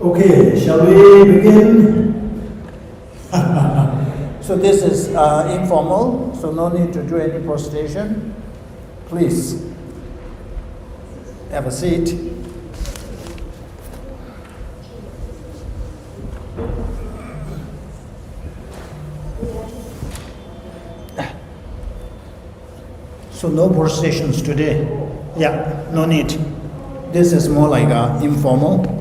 Okay, shall we begin? So this is informal, so no need to do any prostration. Please have a seat. So no prostrations today. Yeah, no need. This is more like informal.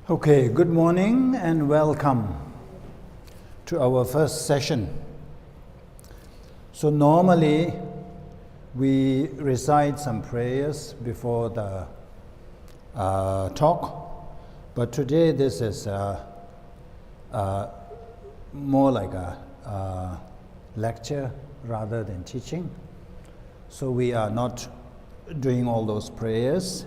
Okay, good morning and welcome to our first session. So normally we recite some prayers before the talk, but today this is more like a lecture rather than teaching. So we are not doing all those prayers.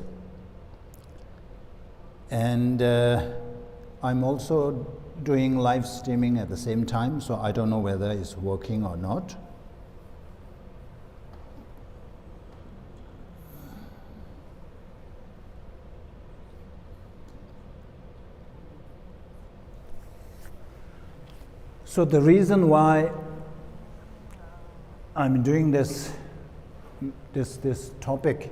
And I'm also doing live streaming at the same time, so I don't know whether it's working or not. So the reason why I'm doing this topic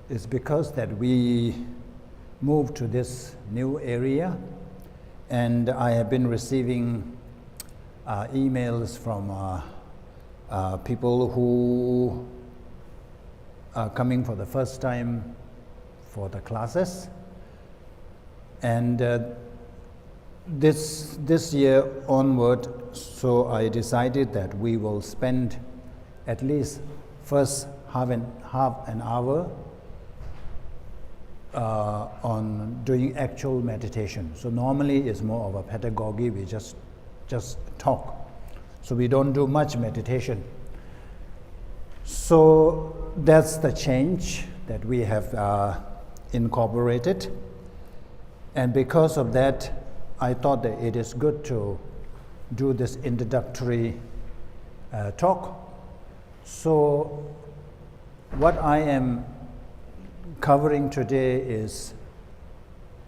is because that we moved to this new area, and I have been receiving emails from people who are coming for the first time for the classes, and this year onward, so I decided that we will spend at least first half an hour on doing actual meditation. So normally it's more of a pedagogy, we just talk. So we don't do much meditation. So that's the change that we have incorporated. And because of that, I thought that it is good to do this introductory talk. So what I am covering today is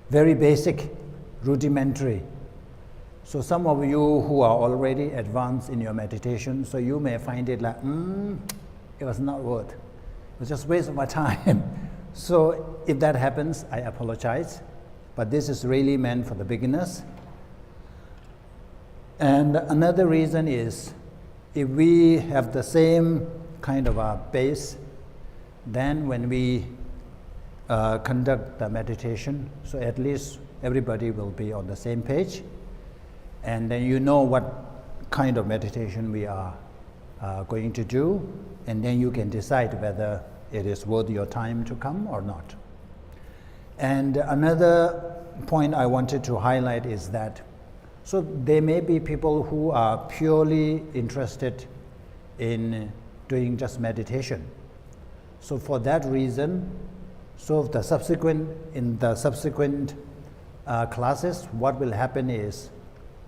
very basic, rudimentary. So some of you who are already advanced in your meditation, so you may find it like, it was not worth. It was just waste of my time. So if that happens, I apologize. But this is really meant for the beginners. And another reason is, if we have the same kind of a base, then when we conduct the meditation, so at least everybody will be on the same page, and then you know what kind of meditation we are going to do, and then you can decide whether it is worth your time to come or not. And another point I wanted to highlight is that, so there may be people who are purely interested in doing just meditation. So for that reason, in the subsequent classes, what will happen is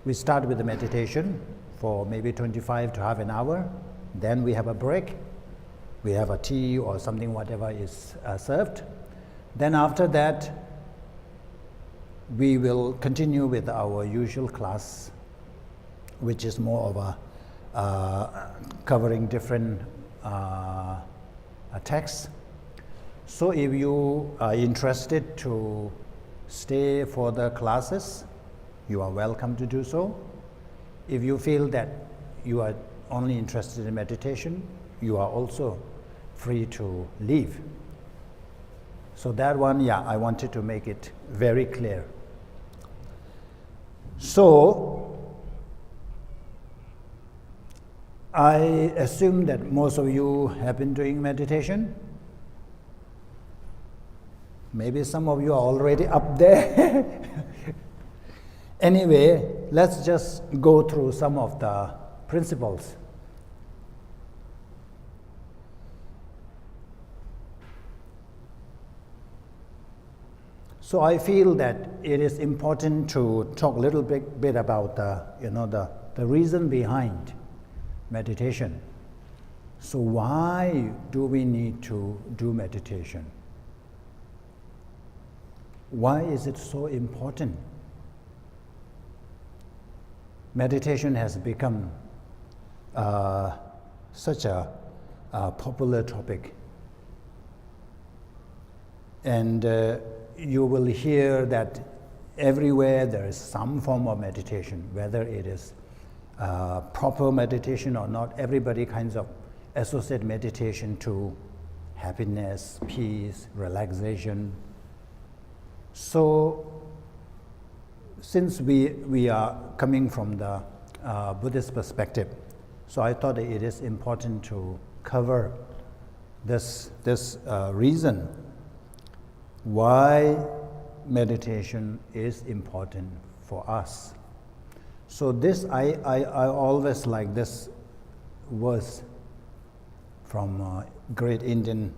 we start with the meditation for maybe 25 to half an hour. Then we have a break. We have a tea or something, whatever is served. Then after that, we will continue with our usual class, which is more of a covering different texts. So if you are interested to stay for the classes, you are welcome to do so. If you feel that you are only interested in meditation, you are also free to leave. So that one, I wanted to make it very clear. So, I assume that most of you have been doing meditation. Maybe some of you are already up there. Anyway, let's just go through some of the principles. So I feel that it is important to talk a little bit about the reason behind meditation. So why do we need to do meditation? Why is it so important? Meditation has become such a popular topic. And you will hear that everywhere there is some form of meditation, whether it is proper meditation or not. Everybody kinds of associate meditation to happiness, peace, relaxation. So, since we are coming from the Buddhist perspective, so I thought it is important to cover this reason why meditation is important for us. So this, I always like this verse from great Indian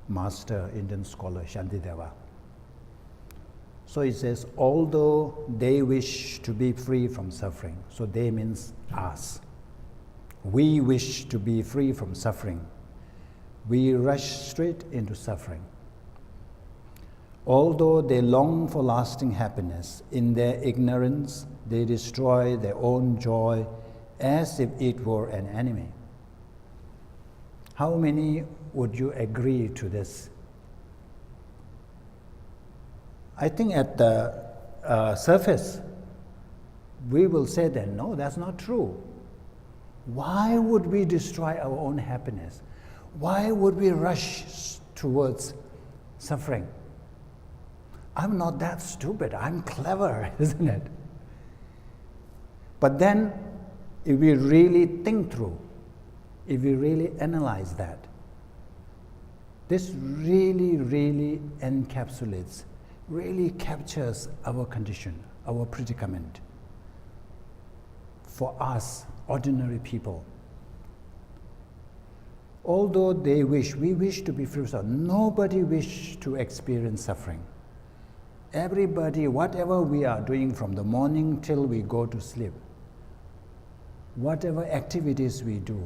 master, Indian scholar Shantideva. So it says, although they wish to be free from suffering, so they means us. We wish to be free from suffering. We rush straight into suffering. Although they long for lasting happiness, in their ignorance they destroy their own joy as if it were an enemy. How many would you agree to this? I think at the surface, we will say that no, that's not true. Why would we destroy our own happiness? Why would we rush towards suffering? I'm not that stupid, I'm clever, isn't it? But then, if we really think through, if we really analyze that, this really, really encapsulates, really captures our condition, our predicament. For us, ordinary people. Although we wish to be free from suffering. Nobody wishes to experience suffering. Everybody, whatever we are doing from the morning till we go to sleep, whatever activities we do,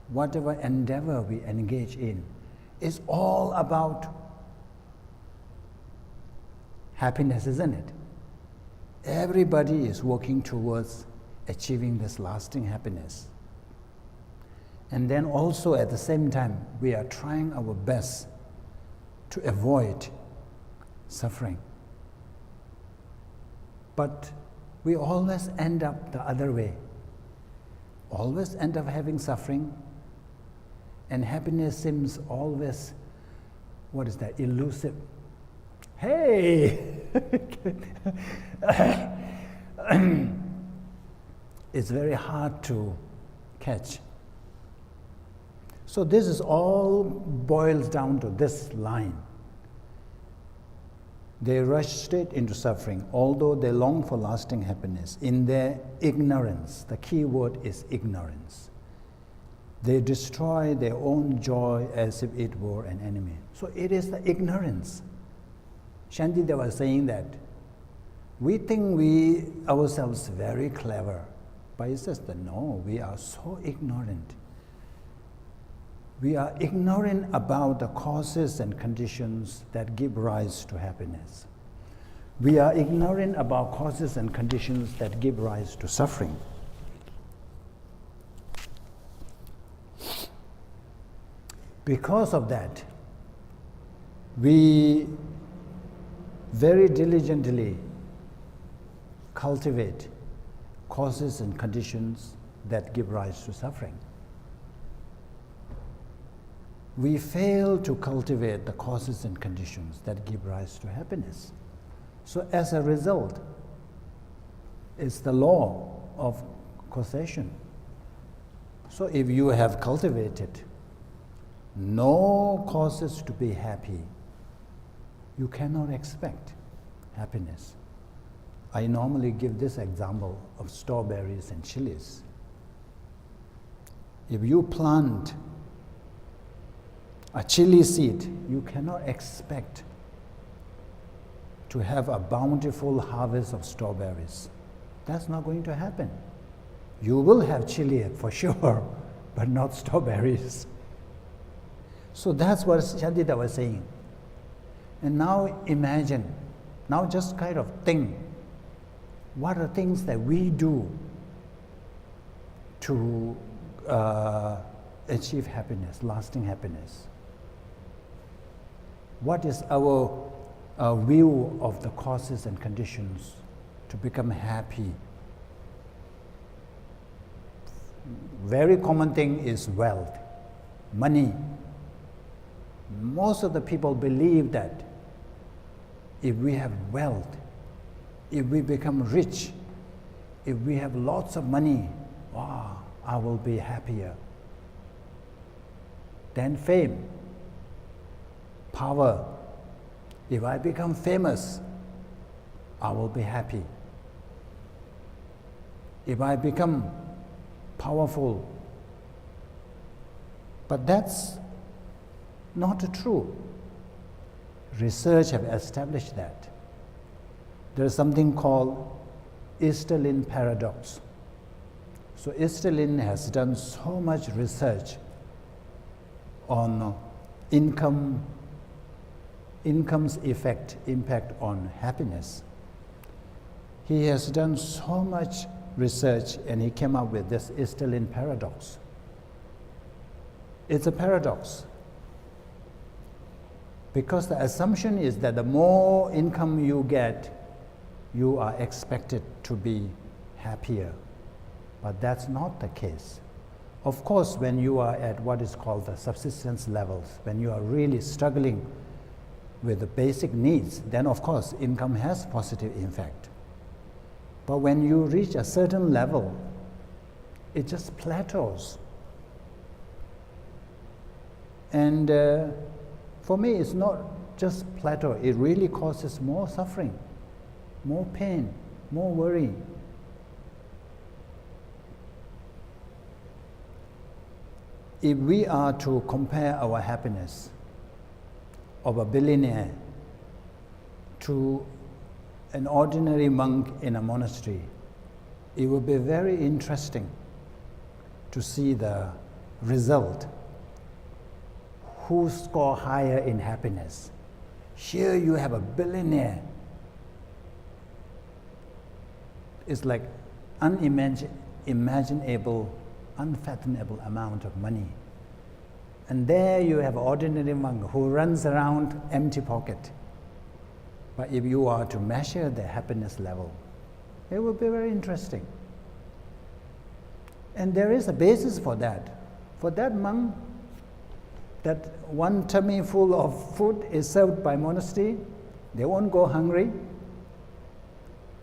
whatever endeavor we engage in, is all about happiness, isn't it? Everybody is working towards achieving this lasting happiness. And then also at the same time, we are trying our best to avoid suffering. But we always end up the other way. Always end up having suffering, and happiness seems always, elusive. Hey! It's very hard to catch. So this is all boils down to this line. They rush straight into suffering, although they long for lasting happiness. In their ignorance, the key word is ignorance. They destroy their own joy as if it were an enemy. So it is the ignorance. Shantideva was saying that we think we ourselves very clever, but he says that no, we are so ignorant. We are ignorant about the causes and conditions that give rise to happiness. We are ignorant about causes and conditions that give rise to suffering. Because of that, we very diligently cultivate causes and conditions that give rise to suffering. We fail to cultivate the causes and conditions that give rise to happiness. So as a result, it's the law of causation. So if you have cultivated no causes to be happy, you cannot expect happiness. I normally give this example of strawberries and chilies. If you plant a chili seed, you cannot expect to have a bountiful harvest of strawberries. That's not going to happen. You will have chili for sure, but not strawberries. So that's what Shantideva was saying. And now imagine, now just kind of think, what are things that we do to achieve happiness, lasting happiness? What is our view of the causes and conditions to become happy? Very common thing is wealth, money. Most of the people believe that if we have wealth, if we become rich, if we have lots of money, wow, I will be happier. Then fame, power. If I become famous, I will be happy. If I become powerful. But that's not true. Research have established that. There is something called Easterlin paradox. So Easterlin has done so much research on income's impact on happiness. He has done so much research and he came up with this Easterlin paradox. It's a paradox because the assumption is that the more income you get, you are expected to be happier. But that's not the case. Of course, when you are at what is called the subsistence levels, when you are really struggling with the basic needs, then of course income has positive effect. But when you reach a certain level, it just plateaus. And for me, it's not just plateau, it really causes more suffering, more pain, more worry. If we are to compare our happiness of a billionaire to an ordinary monk in a monastery, it will be very interesting to see the result. Who score higher in happiness? Here you have a billionaire. It's like unimaginable, unfathomable amount of money. And there you have an ordinary monk who runs around empty pocket. But if you are to measure the happiness level, it will be very interesting. And there is a basis for that. For that monk, that one tummy full of food is served by monastery, they won't go hungry,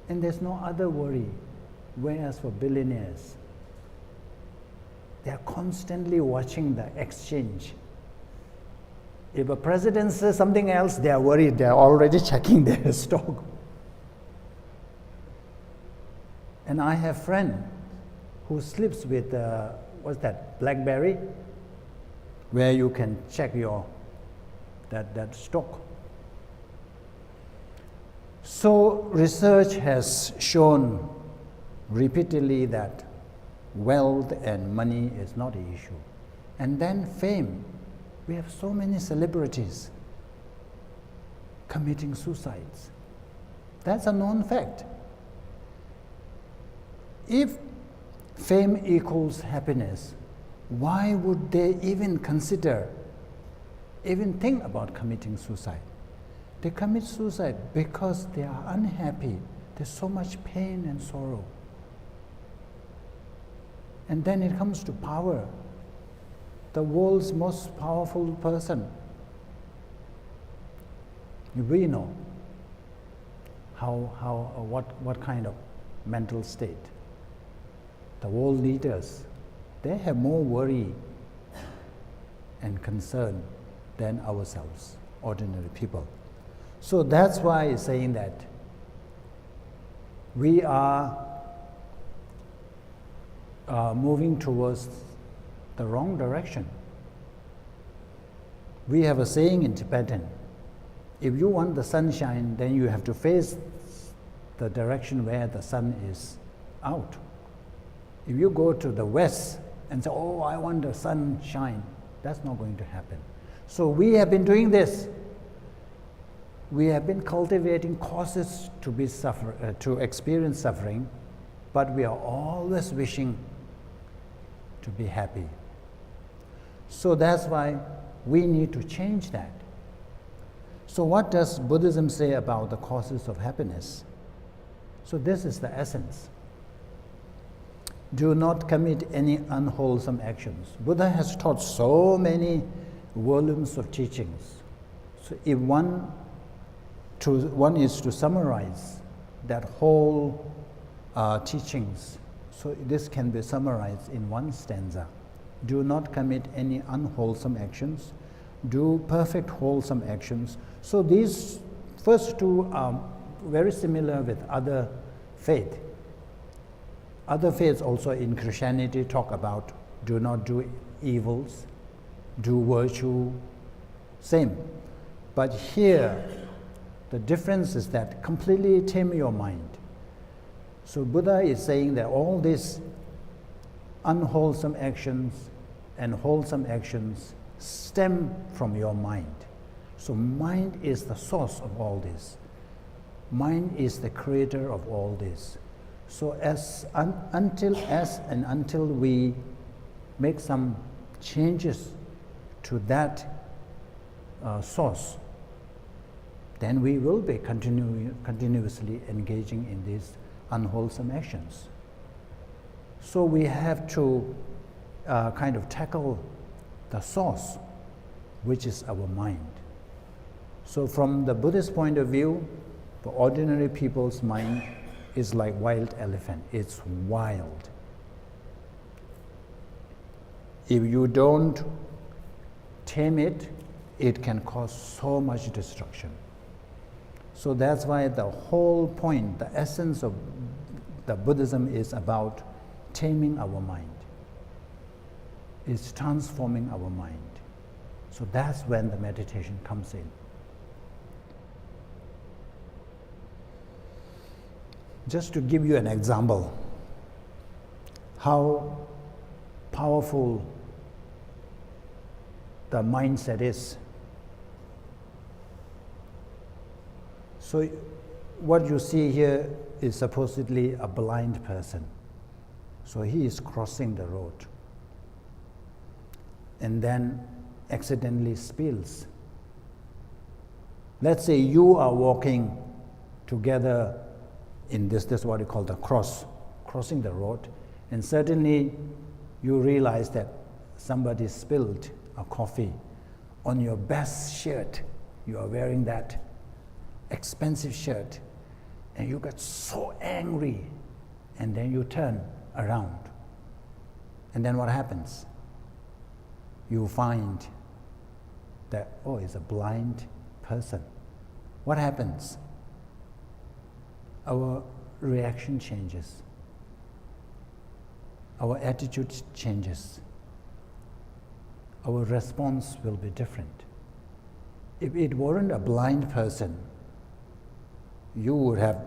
and there's no other worry. Whereas for billionaires, they are constantly watching the exchange. If a president says something else, they are worried, they are already checking their stock. And I have a friend who sleeps with what's that, BlackBerry, where you can check your that stock. So research has shown repeatedly that wealth and money is not an issue. And then fame. We have so many celebrities committing suicides. That's a known fact. If fame equals happiness, why would they even consider, even think about committing suicide? They commit suicide because they are unhappy. There's so much pain and sorrow. And then it comes to power. The world's most powerful person. We know what kind of mental state. The world leaders, they have more worry and concern than ourselves, ordinary people. So that's why it's saying that we are moving towards the wrong direction. We have a saying in Tibetan, if you want the sunshine, then you have to face the direction where the sun is out. If you go to the west and say, oh, I want the sunshine, that's not going to happen. So we have been doing this. We have been cultivating causes to experience suffering, but we are always wishing to be happy. So that's why we need to change that. So what does Buddhism say about the causes of happiness? So this is the essence. Do not commit any unwholesome actions. Buddha has taught so many volumes of teachings. So if one is to summarize that whole teachings, so this can be summarized in one stanza. Do not commit any unwholesome actions. Do perfect wholesome actions. So these first two are very similar with other faith. Other faiths also in Christianity talk about do not do evils, do virtue, same. But here, the difference is that completely tame your mind. So Buddha is saying that all these unwholesome actions and wholesome actions stem from your mind. So mind is the source of all this. Mind is the creator of all this. So until we make some changes to that source, then we will be continuously engaging in these unwholesome actions. So we have to kind of tackle the source, which is our mind. So from the Buddhist point of view, the ordinary people's mind is like wild elephant. It's wild. If you don't tame it, it can cause so much destruction. So that's why the whole point, the essence of the Buddhism is about taming our mind. It's transforming our mind. So that's when the meditation comes in. Just to give you an example, how powerful the mindset is. So what you see here is supposedly a blind person. So he is crossing the road and then accidentally spills. Let's say you are walking together in this what we call the crossing the road, and suddenly you realize that somebody spilled a coffee on your best shirt. You are wearing that expensive shirt, and you get so angry, and then you turn around. And then what happens? You find that, oh, it's a blind person. What happens? Our reaction changes. our attitude changes. Our response will be different. If it weren't a blind person, you would have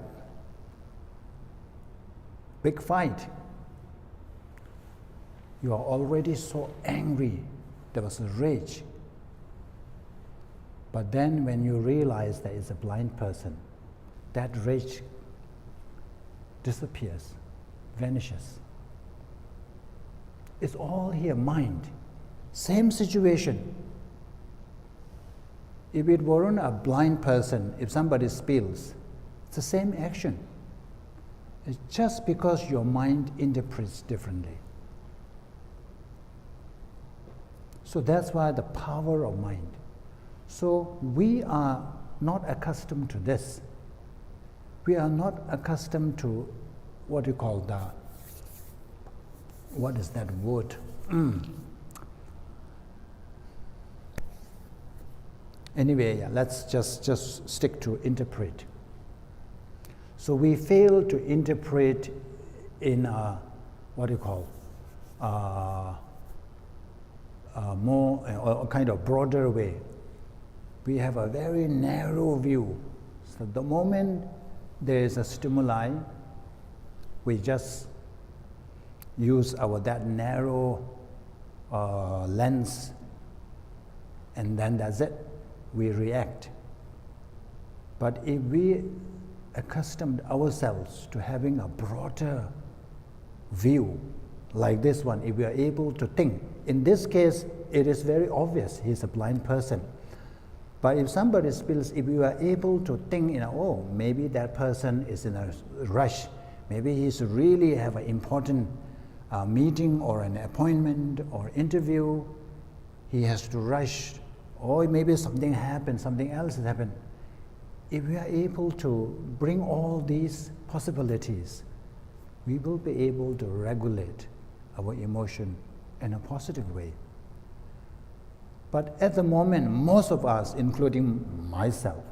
big fight. You are already so angry. There was a rage. But then when you realize there is a blind person, that rage disappears, vanishes. It's all here, mind. Same situation. If it weren't a blind person, if somebody spills, it's the same action. It's just because your mind interprets differently. So that's why the power of mind. So we are not accustomed to this. We are not accustomed to what you call what is that word? Anyway, let's just stick to interpret. So we fail to interpret in a, what do you call, more a kind of broader way. We have a very narrow view. So the moment there is a stimuli, we just use that narrow lens, and then that's it. We react. But if we accustom ourselves to having a broader view, like this one, if we are able to think, in this case, it is very obvious he's a blind person. But if somebody spills, if you are able to think, maybe that person is in a rush, maybe he's really have an important meeting or an appointment or interview, he has to rush, or maybe something happened, something else has happened. If we are able to bring all these possibilities, we will be able to regulate our emotion in a positive way. But at the moment, most of us, including myself,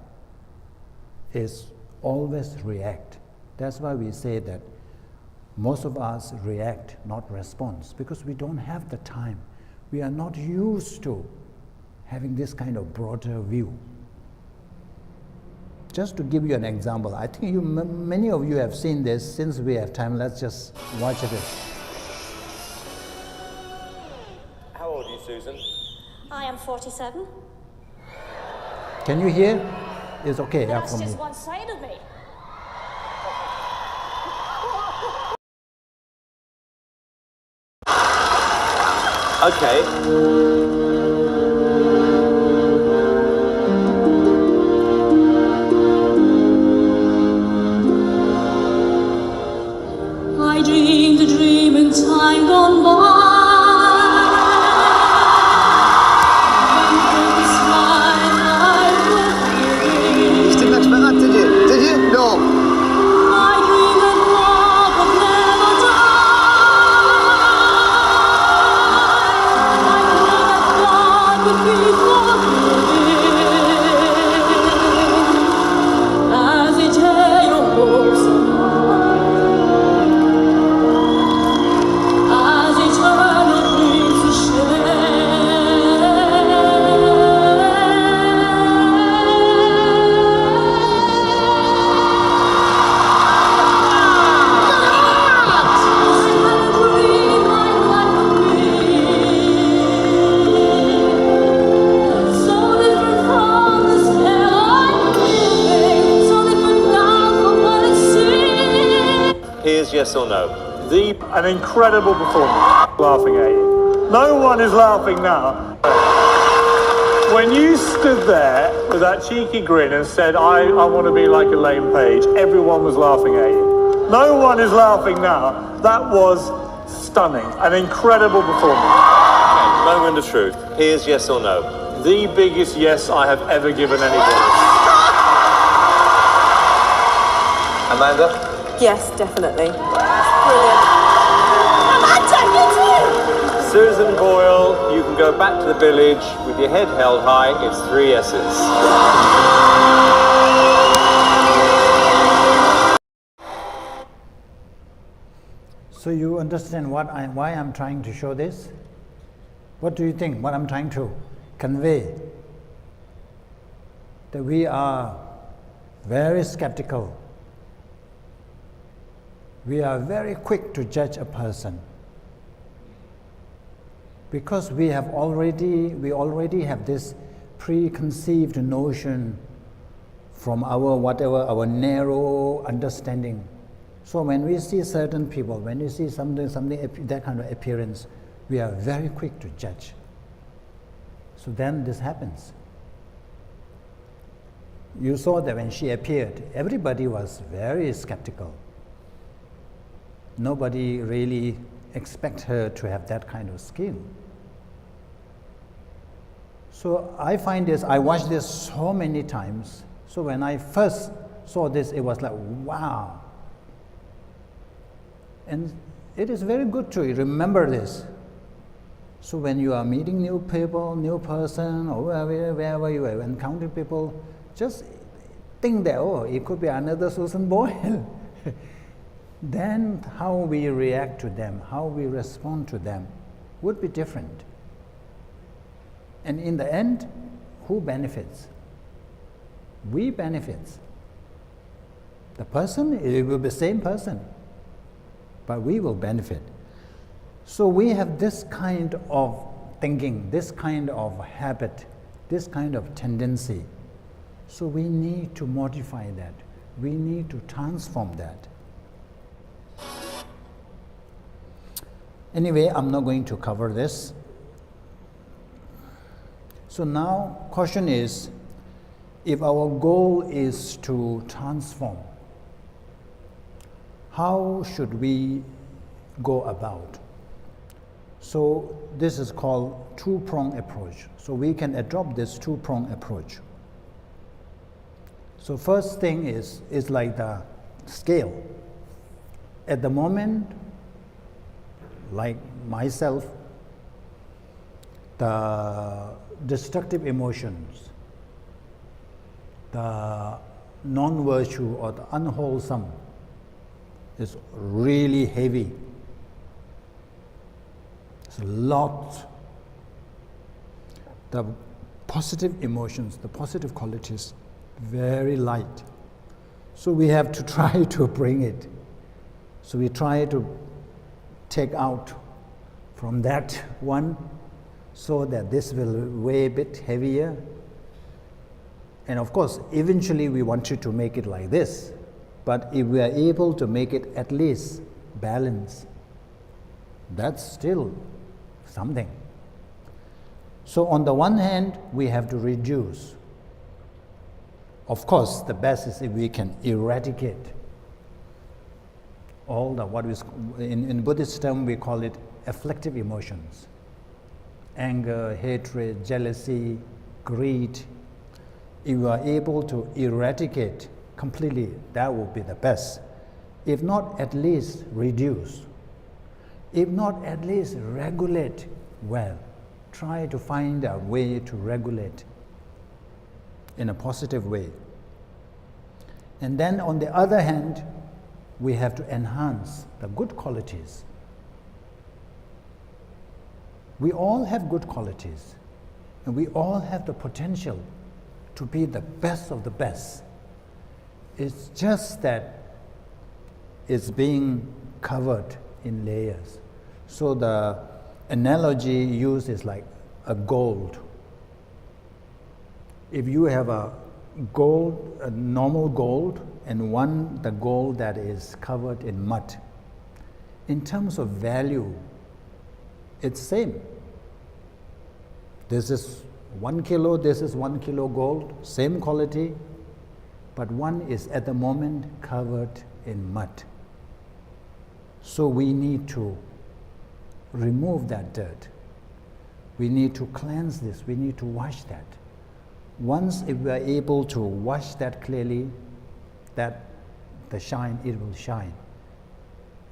is always react. That's why we say that most of us react, not respond, because we don't have the time. We are not used to having this kind of broader view. Just to give you an example, I think many of you have seen this. Since we have time, let's just watch it. How old are you, Susan? I am 47. Can you hear? It's okay. That's for just me. one side of me. Okay. I dreamed a dream in time gone by. You didn't expect that, did you? Did you? No. I dreamed that love would never die. I dreamed that God would be forgiven. As each day your hopes as eternal dreams to share. Here's yes or no. An incredible performance. Laughing at you. No one is laughing now. When you stood there with that cheeky grin and said, I want to be like Elaine Page, everyone was laughing at you. No one is laughing now. That was stunning. An incredible performance. Okay, moment of truth. Here's yes or no. The biggest yes I have ever given anybody. Amanda? Yes, definitely. Brilliant. Susan Boyle, you can go back to the village with your head held high. It's 3 yeses. So you understand why I'm trying to show this? What do you think? What I'm trying to convey? That we are very skeptical. We are very quick to judge a person. Because we already have this preconceived notion from our narrow understanding. So when we see certain people, when we see something that kind of appearance, we are very quick to judge. So then this happens. You saw that when she appeared, everybody was very skeptical. Nobody really expects her to have that kind of skill. So I find this, I watched this so many times. So when I first saw this, it was like, wow. And it is very good to remember this. So when you are meeting new people, new person, or wherever you are encountering people, just think that, oh, it could be another Susan Boyle. Then how we react to them, how we respond to them would be different. And in the end, who benefits? We benefits. The person, it will be the same person, but we will benefit. So we have this kind of thinking, this kind of habit, this kind of tendency. So we need to modify that. We need to transform that. Anyway, I'm not going to cover this. So now, question is, if our goal is to transform, how should we go about? So this is called two-prong approach. So we can adopt this two-prong approach. So first thing is like the scale. At the moment, like myself, the destructive emotions, the non-virtue or the unwholesome is really heavy. It's a lot. The positive emotions, the positive qualities, very light. So we have to try to bring it. So we try to take out from that one so that this will weigh a bit heavier. And of course, eventually we wanted to make it like this. But if we are able to make it at least balanced, that's still something. So on the one hand, we have to reduce. Of course, the best is if we can eradicate all the, what is, in Buddhist term, we call it afflictive emotions. Anger, hatred, jealousy, greed. If you are able to eradicate completely, that would be the best. If not, at least reduce. If not, at least regulate well. Try to find a way to regulate in a positive way. And then on the other hand, we have to enhance the good qualities. We all have good qualities, and we all have the potential to be the best of the best. It's just that it's being covered in layers. So the analogy used is like a gold. If you have a gold, a normal gold, and the gold that is covered in mud, in terms of value, it's same. This is 1 kilo, this is 1 kilo gold, same quality, but one is at the moment covered in mud. So we need to remove that dirt. We need to cleanse this, we need to wash that. Once if we are able to wash that clearly, that the shine, it will shine.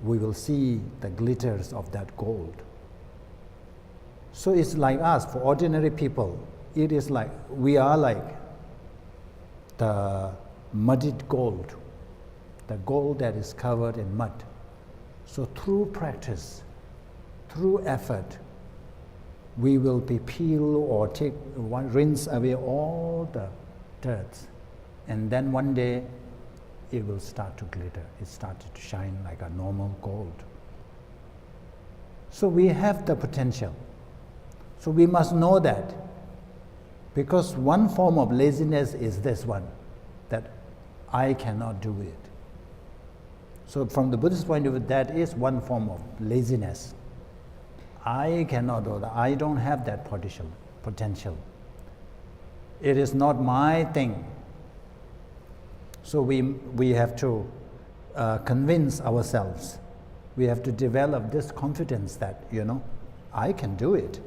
We will see the glitters of that gold. So it's like us, for ordinary people, it is like, we are like the muddied gold, the gold that is covered in mud. So through practice, through effort, we will be peel or rinse away all the dirt. And then one day, it will start to glitter. It started to shine like a normal gold. So we have the potential. So we must know that. Because one form of laziness is this one, that I cannot do it. So from the Buddhist point of view, that is one form of laziness. I cannot do that. I don't have that potential. It is not my thing. So we have to convince ourselves. We have to develop this confidence that, I can do it.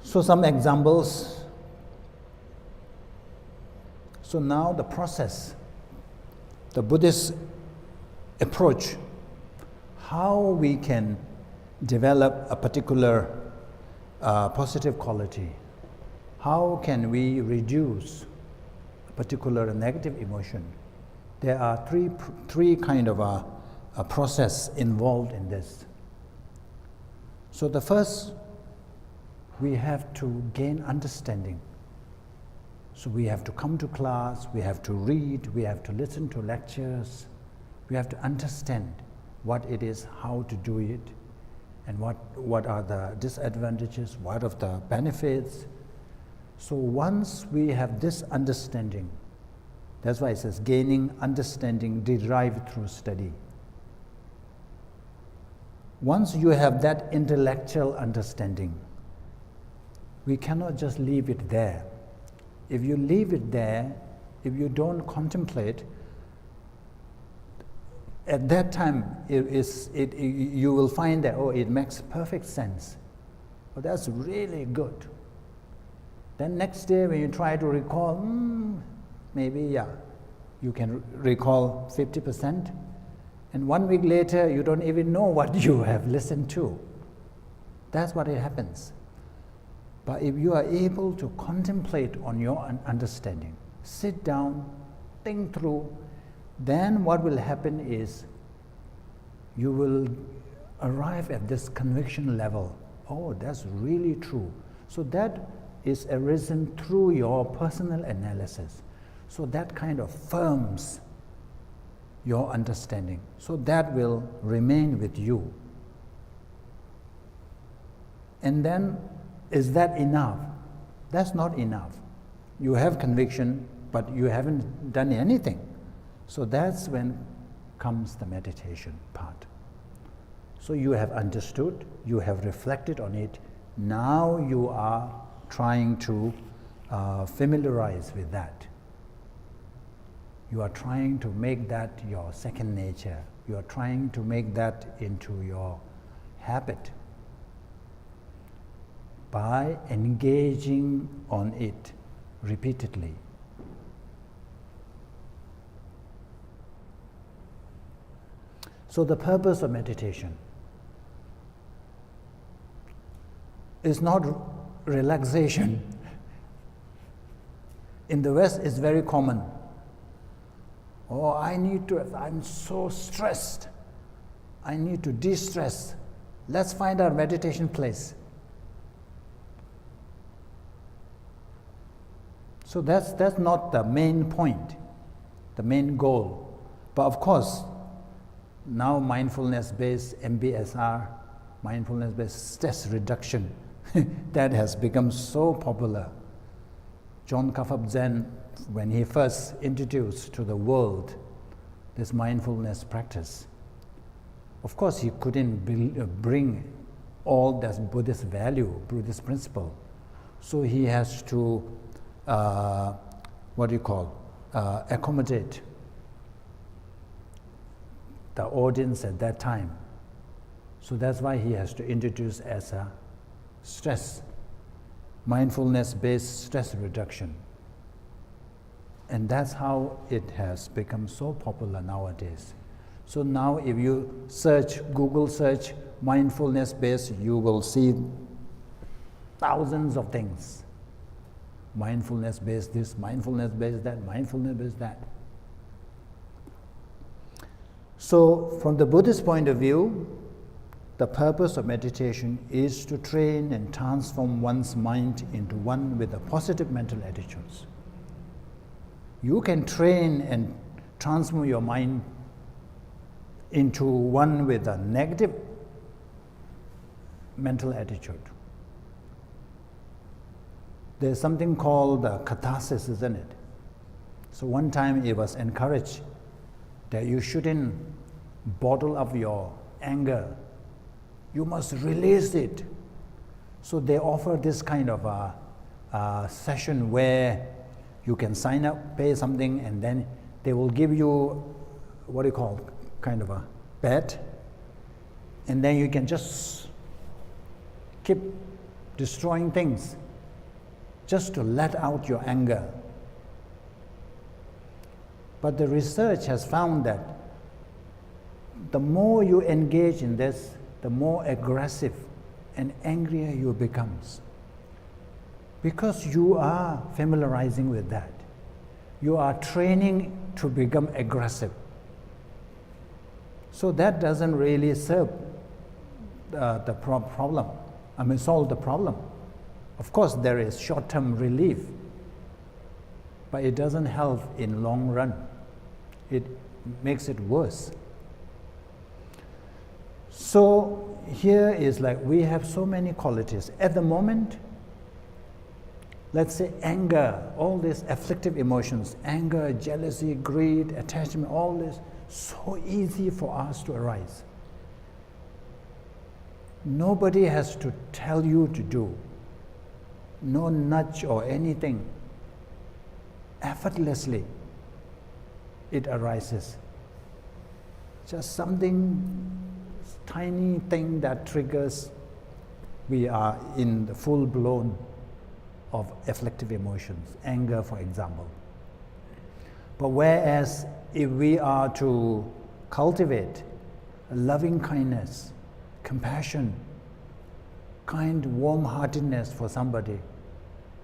So some examples. So now the process, the Buddhist approach, how we can develop a particular positive quality. How can we reduce a particular negative emotion? There are three kind of a process involved in this. So the first, we have to gain understanding. So we have to come to class, we have to read, we have to listen to lectures, we have to understand what it is, how to do it, and what are the disadvantages, what are the benefits. So once we have this understanding, that's why it says gaining understanding derived through study. Once you have that intellectual understanding, we cannot just leave it there. If you leave it there, if you don't contemplate, at that time you will find that, it makes perfect sense. Oh, that's really good. Then next day when you try to recall, maybe you can recall 50%. And 1 week later, you don't even know what you have listened to. That's what it happens. But if you are able to contemplate on your understanding, sit down, think through, then what will happen is you will arrive at this conviction level. Oh, that's really true. So that is arisen through your personal analysis. So that kind of firms your understanding. So that will remain with you. And then, is that enough? That's not enough. You have conviction, but you haven't done anything. So that's when comes the meditation part. So you have understood, you have reflected on it, now you are trying to familiarize with that. You are trying to make that your second nature. You are trying to make that into your habit by engaging on it repeatedly. So the purpose of meditation is not relaxation. In the West, it's very common. Oh, I'm so stressed. I need to de-stress. Let's find our meditation place. So that's not the main point, the main goal. But of course, now mindfulness-based MBSR, mindfulness-based stress reduction, that has become so popular. John Kabat-Zinn, when he first introduced to the world this mindfulness practice, of course he couldn't bring all that Buddhist value, Buddhist principle. So he has to, accommodate the audience at that time. So that's why he has to introduce as a mindfulness-based stress reduction. And that's how it has become so popular nowadays. So now if you Google search mindfulness-based, you will see thousands of things. Mindfulness-based this, mindfulness-based that, mindfulness-based that. So from the Buddhist point of view, the purpose of meditation is to train and transform one's mind into one with a positive mental attitudes. You can train and transform your mind into one with a negative mental attitude. There's something called catharsis, isn't it? So one time it was encouraged that you shouldn't bottle up your anger. You must release it. So they offer this kind of a session where you can sign up, pay something, and then they will give you what do you call kind of a bed, and then you can just keep destroying things just to let out your anger. But the research has found that the more you engage in this, the more aggressive and angrier you become. Because you are familiarizing with that. You are training to become aggressive. So that doesn't really serve the problem. Solve the problem. Of course, there is short-term relief, but it doesn't help in long run. It makes it worse. So here is like we have so many qualities. At the moment, let's say anger, all these afflictive emotions, anger, jealousy, greed, attachment, all this, so easy for us to arise. Nobody has to tell you to do. No nudge or anything. Effortlessly, it arises. Just something, tiny thing that triggers, we are in the full blown of afflictive emotions, anger for example. But whereas if we are to cultivate loving kindness, compassion, kind warm-heartedness for somebody,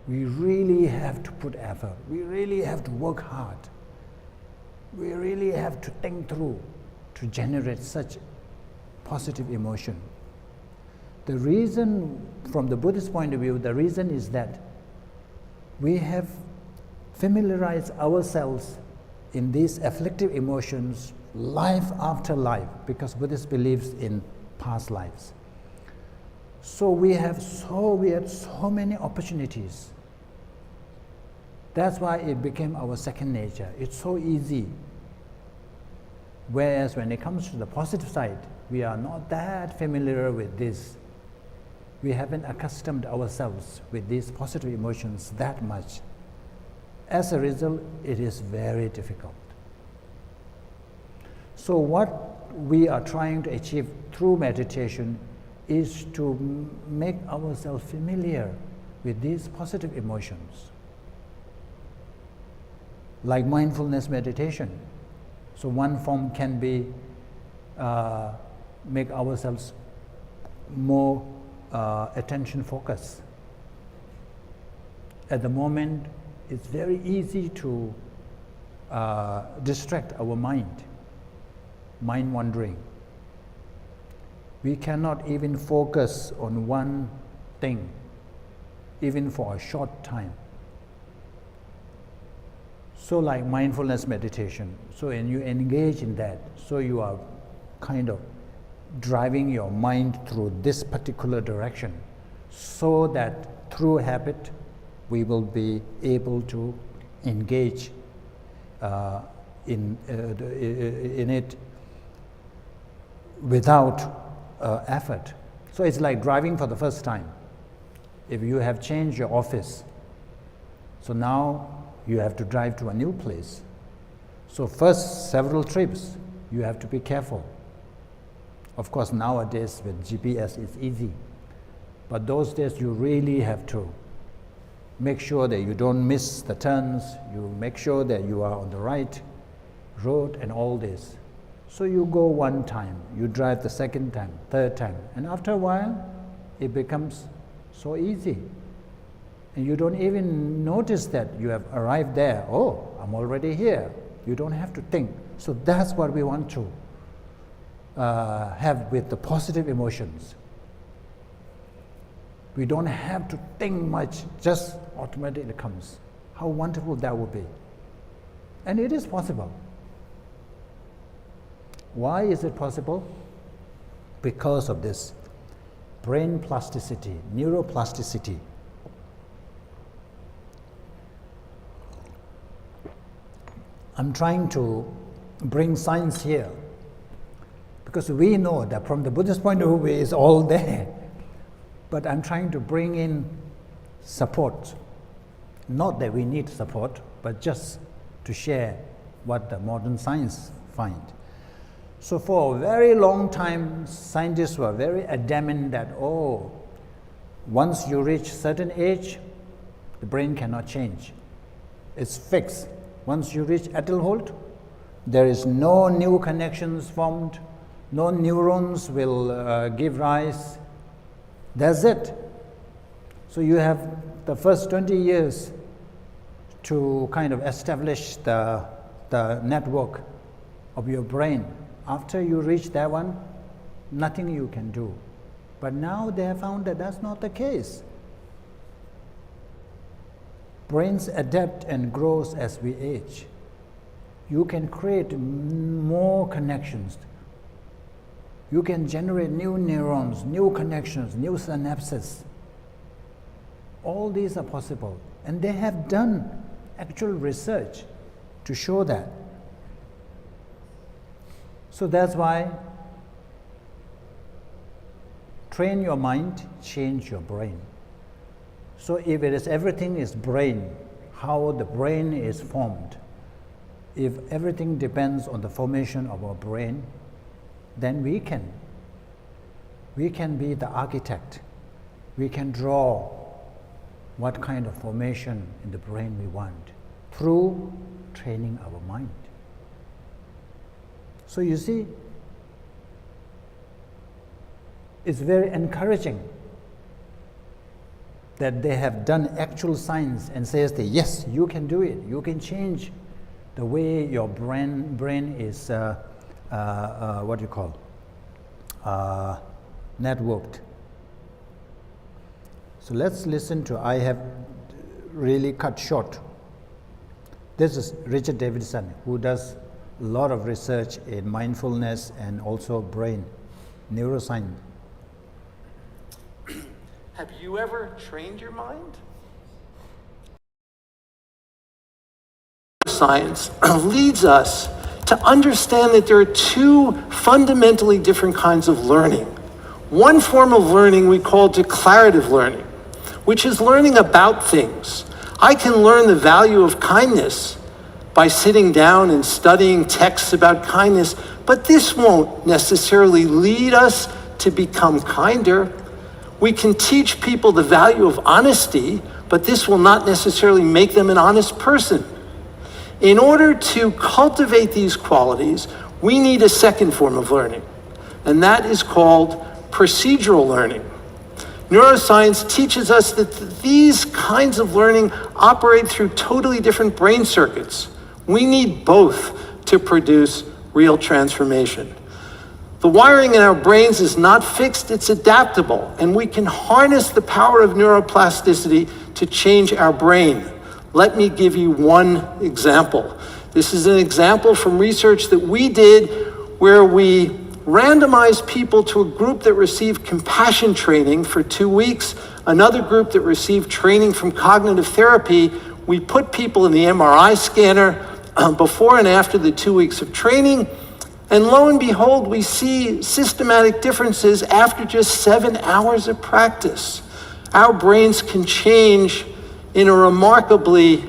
we really have to put effort. We really have to work hard. We really have to think through to generate such positive emotion. The reason, from the Buddhist point of view, the reason is that we have familiarized ourselves in these afflictive emotions life after life, because Buddhist believes in past lives. So we had so many opportunities. That's why it became our second nature. It's so easy. Whereas when it comes to the positive side, we are not that familiar with this. We haven't accustomed ourselves with these positive emotions that much. As a result, it is very difficult. So what we are trying to achieve through meditation is to make ourselves familiar with these positive emotions. Like mindfulness meditation. So one form can be make ourselves more attention focused. At the moment, it's very easy to distract our mind wandering. We cannot even focus on one thing, even for a short time. So like mindfulness meditation, so when you engage in that, so you are kind of driving your mind through this particular direction, so that through habit we will be able to engage in it without effort. So it's like driving for the first time. If you have changed your office, so now you have to drive to a new place. So first several trips, you have to be careful. Of course, nowadays with GPS it's easy. But those days you really have to make sure that you don't miss the turns, you make sure that you are on the right road and all this. So you go one time, you drive the second time, third time, and after a while it becomes so easy. And you don't even notice that you have arrived there. Oh, I'm already here. You don't have to think. So that's what we want to have with the positive emotions. We don't have to think much, just automatically comes. How wonderful that would be. And it is possible. Why is it possible? Because of this brain plasticity, neuroplasticity. I'm trying to bring science here because we know that from the Buddhist point of view it's all there. But I'm trying to bring in support. Not that we need support, but just to share what the modern science find. So for a very long time, scientists were very adamant that, once you reach certain age, the brain cannot change. It's fixed. Once you reach adulthood, there is no new connections formed, no neurons will give rise. That's it. So you have the first 20 years to kind of establish the network of your brain. After you reach that one, nothing you can do. But now they have found that that's not the case. Brains adapt and grows as we age. You can create more connections. You can generate new neurons, new connections, new synapses. All these are possible. And they have done actual research to show that. So that's why train your mind, change your brain. So if it is everything is brain, how the brain is formed, if everything depends on the formation of our brain, then we can be the architect. We can draw what kind of formation in the brain we want through training our mind. So you see, it's very encouraging that they have done actual science and says that yes, you can do it. You can change the way your brain is networked. So let's listen to, I have really cut short. This is Richard Davidson, who does a lot of research in mindfulness and also brain, neuroscience. Have you ever trained your mind? Science leads us to understand that there are two fundamentally different kinds of learning. One form of learning we call declarative learning, which is learning about things. I can learn the value of kindness by sitting down and studying texts about kindness, but this won't necessarily lead us to become kinder. We can teach people the value of honesty, but this will not necessarily make them an honest person. In order to cultivate these qualities, we need a second form of learning, and that is called procedural learning. Neuroscience teaches us that these kinds of learning operate through totally different brain circuits. We need both to produce real transformation. The wiring in our brains is not fixed, it's adaptable, and we can harness the power of neuroplasticity to change our brain. Let me give you one example. This is an example from research that we did where we randomized people to a group that received compassion training for 2 weeks, another group that received training from cognitive therapy. We put people in the MRI scanner before and after the 2 weeks of training, and lo and behold, we see systematic differences after just 7 hours of practice. Our brains can change in a remarkably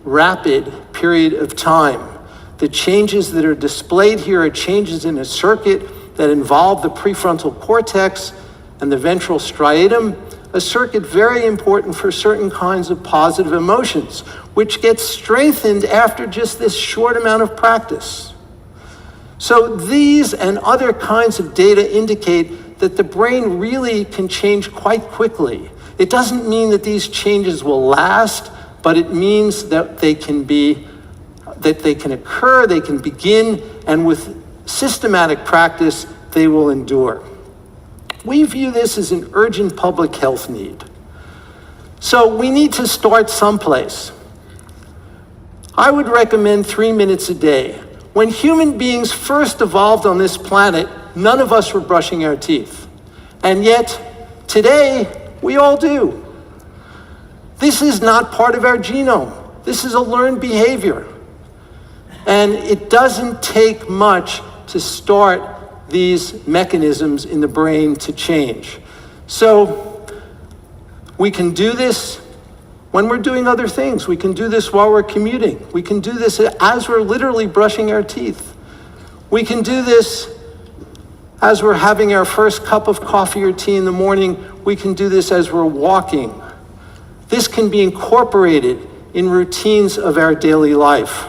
rapid period of time. The changes that are displayed here are changes in a circuit that involve the prefrontal cortex and the ventral striatum, a circuit very important for certain kinds of positive emotions, which gets strengthened after just this short amount of practice. So these and other kinds of data indicate that the brain really can change quite quickly. It doesn't mean that these changes will last, but it means that they can occur, they can begin, and with systematic practice, they will endure. We view this as an urgent public health need. So we need to start someplace. I would recommend 3 minutes a day. When human beings first evolved on this planet, none of us were brushing our teeth. And yet, today, we all do. This is not part of our genome. This is a learned behavior. And it doesn't take much to start these mechanisms in the brain to change. So we can do this when we're doing other things. We can do this while we're commuting. We can do this as we're literally brushing our teeth. We can do this as we're having our first cup of coffee or tea in the morning. We can do this as we're walking. This can be incorporated in routines of our daily life.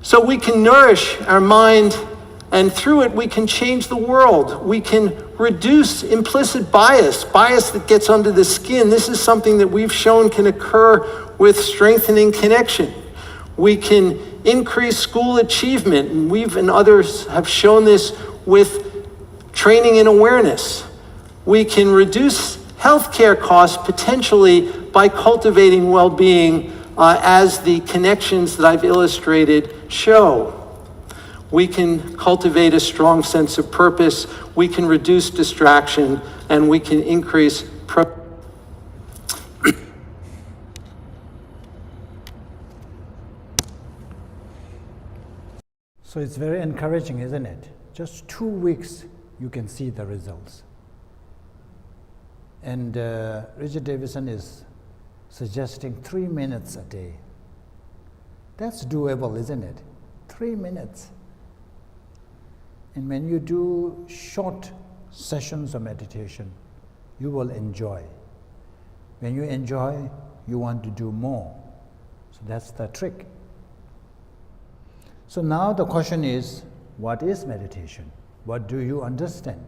So we can nourish our mind, and through it we can change the world. We can reduce implicit bias that gets under the skin. This is something that we've shown can occur with strengthening connection. We can increase school achievement, and we've and others have shown this with training and awareness. We can reduce healthcare costs potentially by cultivating well-being, as the connections that I've illustrated show. We can cultivate a strong sense of purpose, we can reduce distraction, and we can increase So it's very encouraging, isn't it? Just 2 weeks, you can see the results. And Richard Davidson is suggesting 3 minutes a day. That's doable, isn't it? 3 minutes. And when you do short sessions of meditation, you will enjoy. When you enjoy, you want to do more. So that's the trick. So now the question is, what is meditation? What do you understand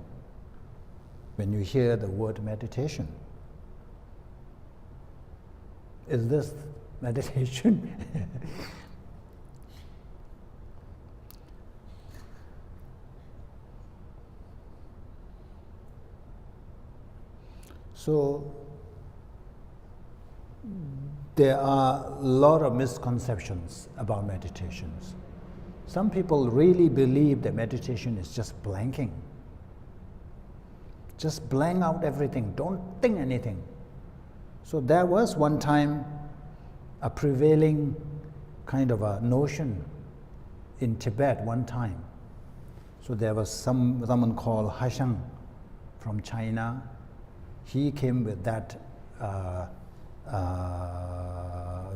when you hear the word meditation? Is this meditation? So there are a lot of misconceptions about meditations. Some people really believe that meditation is just blanking. Just blank out everything, don't think anything. So there was one time a prevailing kind of a notion in Tibet one time. So there was someone called Hashang from China. He came with that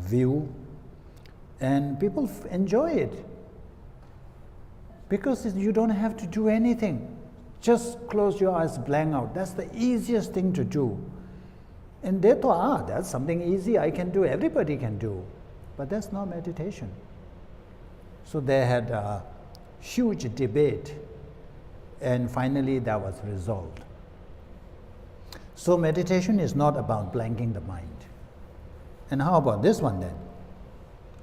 view, and people enjoy it because you don't have to do anything. Just close your eyes, blank out. That's the easiest thing to do. And they thought, that's something easy I can do, everybody can do. But that's not meditation. So they had a huge debate, and finally that was resolved. So meditation is not about blanking the mind. And how about this one then?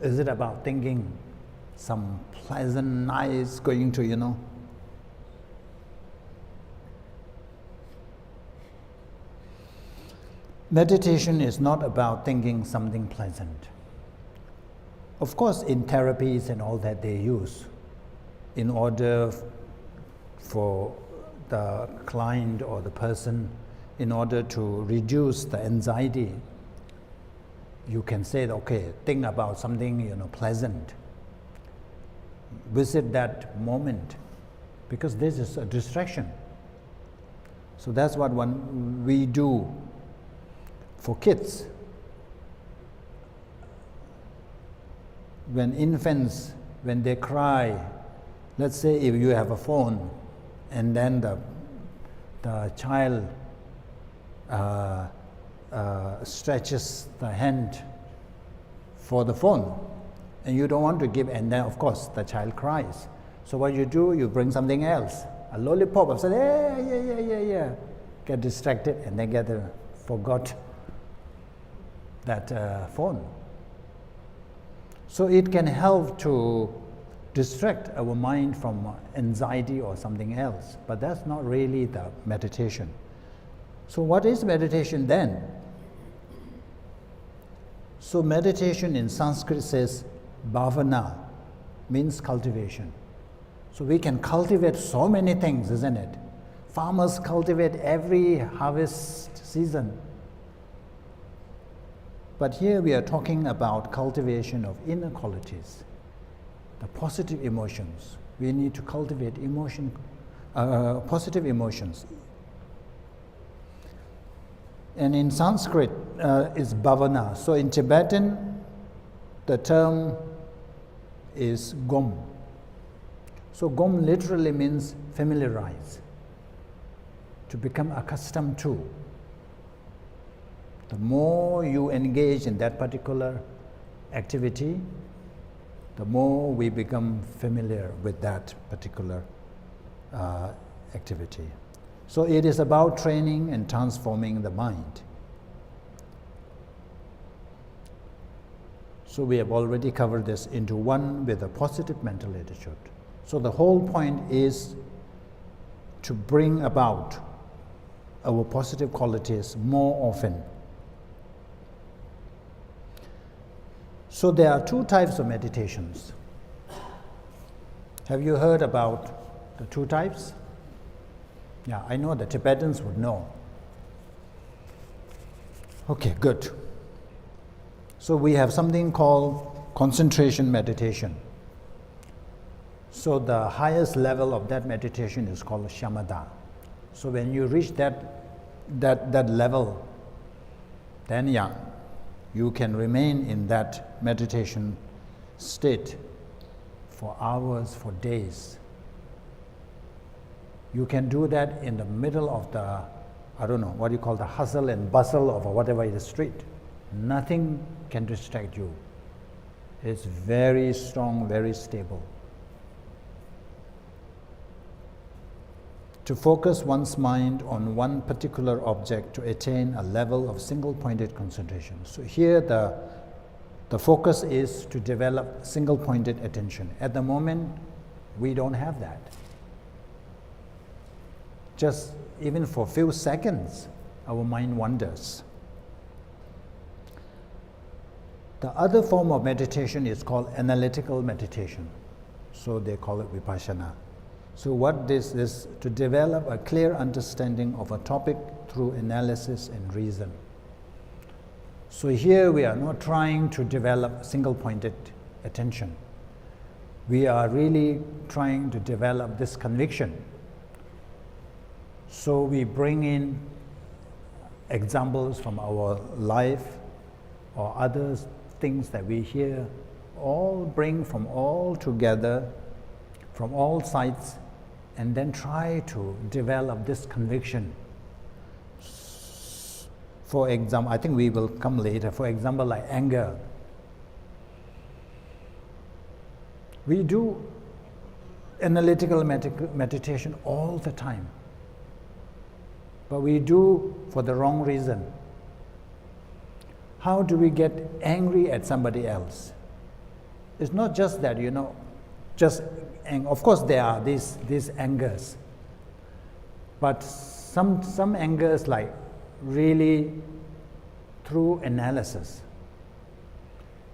Is it about thinking some pleasant, nice, going to, Meditation is not about thinking something pleasant. Of course, in therapies and all that they use, in order for the client or the person, in order to reduce the anxiety, you can say, okay, think about something pleasant. Visit that moment, because this is a distraction. So that's what we do for kids. When infants, when they cry, let's say if you have a phone and then the child stretches the hand for the phone and you don't want to give, and then of course the child cries. So what you do, you bring something else, a lollipop, and say, yeah, get distracted and then forgot that phone. So it can help to distract our mind from anxiety or something else, but that's not really the meditation. So what is meditation then? So meditation in Sanskrit says bhavana, means cultivation. So we can cultivate so many things, isn't it? Farmers cultivate every harvest season. But here we are talking about cultivation of inner qualities, the positive emotions. We need to cultivate positive emotions. And in Sanskrit, it's bhavana. So in Tibetan, the term is gom. So gom literally means familiarize, to become accustomed to. The more you engage in that particular activity, the more we become familiar with that particular activity. So it is about training and transforming the mind. So we have already covered this into one with a positive mental attitude. So the whole point is to bring about our positive qualities more often. So there are two types of meditations. Have you heard about the two types? Yeah, I know the Tibetans would know. Okay, good. So we have something called concentration meditation. So the highest level of that meditation is called shamatha. So when you reach that level, then you can remain in that meditation state for hours, for days. You can do that in the middle of the, the hustle and bustle of whatever is street. Nothing can distract you. It's very strong, very stable. To focus one's mind on one particular object to attain a level of single-pointed concentration. So here the focus is to develop single-pointed attention. At the moment, we don't have that. Just even for a few seconds, our mind wanders. The other form of meditation is called analytical meditation. So they call it vipassana. So what this is to develop a clear understanding of a topic through analysis and reason. So here we are not trying to develop single-pointed attention. We are really trying to develop this conviction. So we bring in examples from our life or other things that we hear, all bring from all together, from all sides, and then try to develop this conviction. For example, I think we will come later, for example, like anger. We do analytical meditation all the time, but we do for the wrong reason. How do we get angry at somebody else? It's not just that, of course there are these angers, but some angers like really through analysis.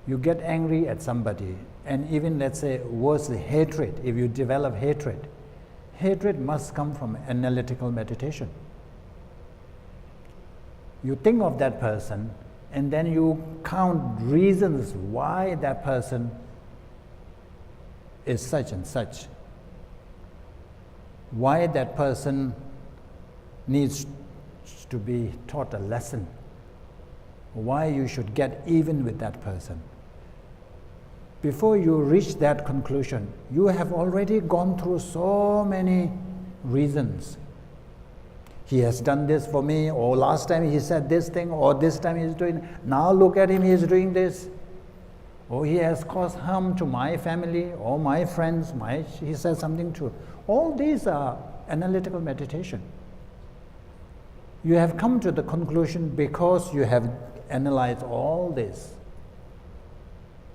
You get angry at somebody, and even let's say worse, hatred. If you develop hatred must come from analytical meditation. You think of that person, and then you count reasons why that person is such and such. Why that person needs to be taught a lesson. Why you should get even with that person. Before you reach that conclusion, you have already gone through so many reasons. He has done this for me, or last time he said this thing, or this time he's doing, now look at him, he's doing this. Or he has caused harm to my family, or my friends, he said something to. All these are analytical meditation. You have come to the conclusion because you have analyzed all this.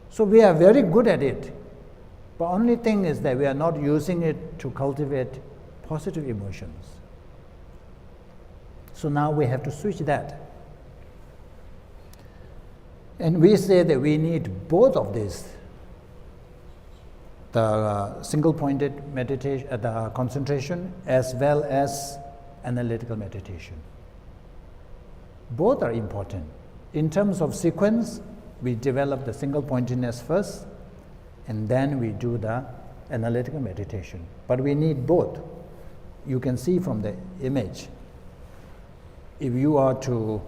So we are very good at it. But only thing is that we are not using it to cultivate positive emotions. So now we have to switch that. And we say that we need both of these. The single-pointed meditation, the concentration, as well as analytical meditation. Both are important. In terms of sequence, we develop the single-pointedness first, and then we do the analytical meditation. But we need both. You can see from the image, if you are to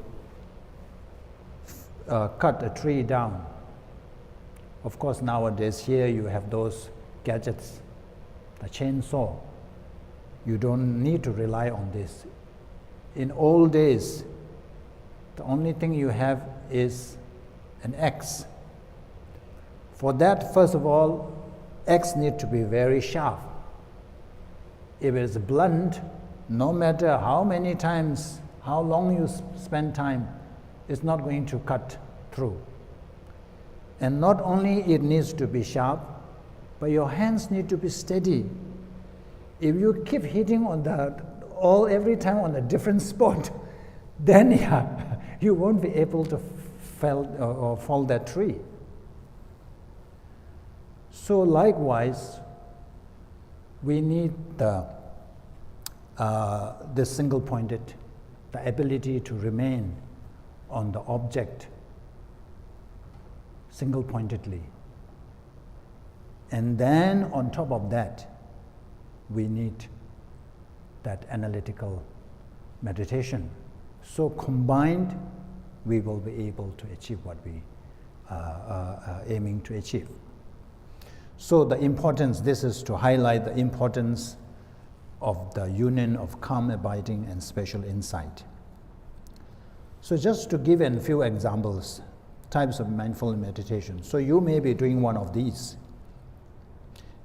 cut a tree down, of course nowadays here you have those gadgets, the chainsaw. You don't need to rely on this. In old days, the only thing you have is an axe. For that, first of all, axe need to be very sharp. If it is blunt, no matter how many times, how long you spend time, it's not going to cut through. And not only it needs to be sharp, but your hands need to be steady. If you keep hitting on every time on a different spot, then you won't be able to fall that tree. So likewise, we need the single-pointed, the ability to remain on the object single-pointedly. And then on top of that, we need that analytical meditation. So combined, we will be able to achieve what we are aiming to achieve. So the importance, this is to highlight the importance of the union of calm abiding and spatial insight. So just to give a few examples, types of mindful meditation. So you may be doing one of these.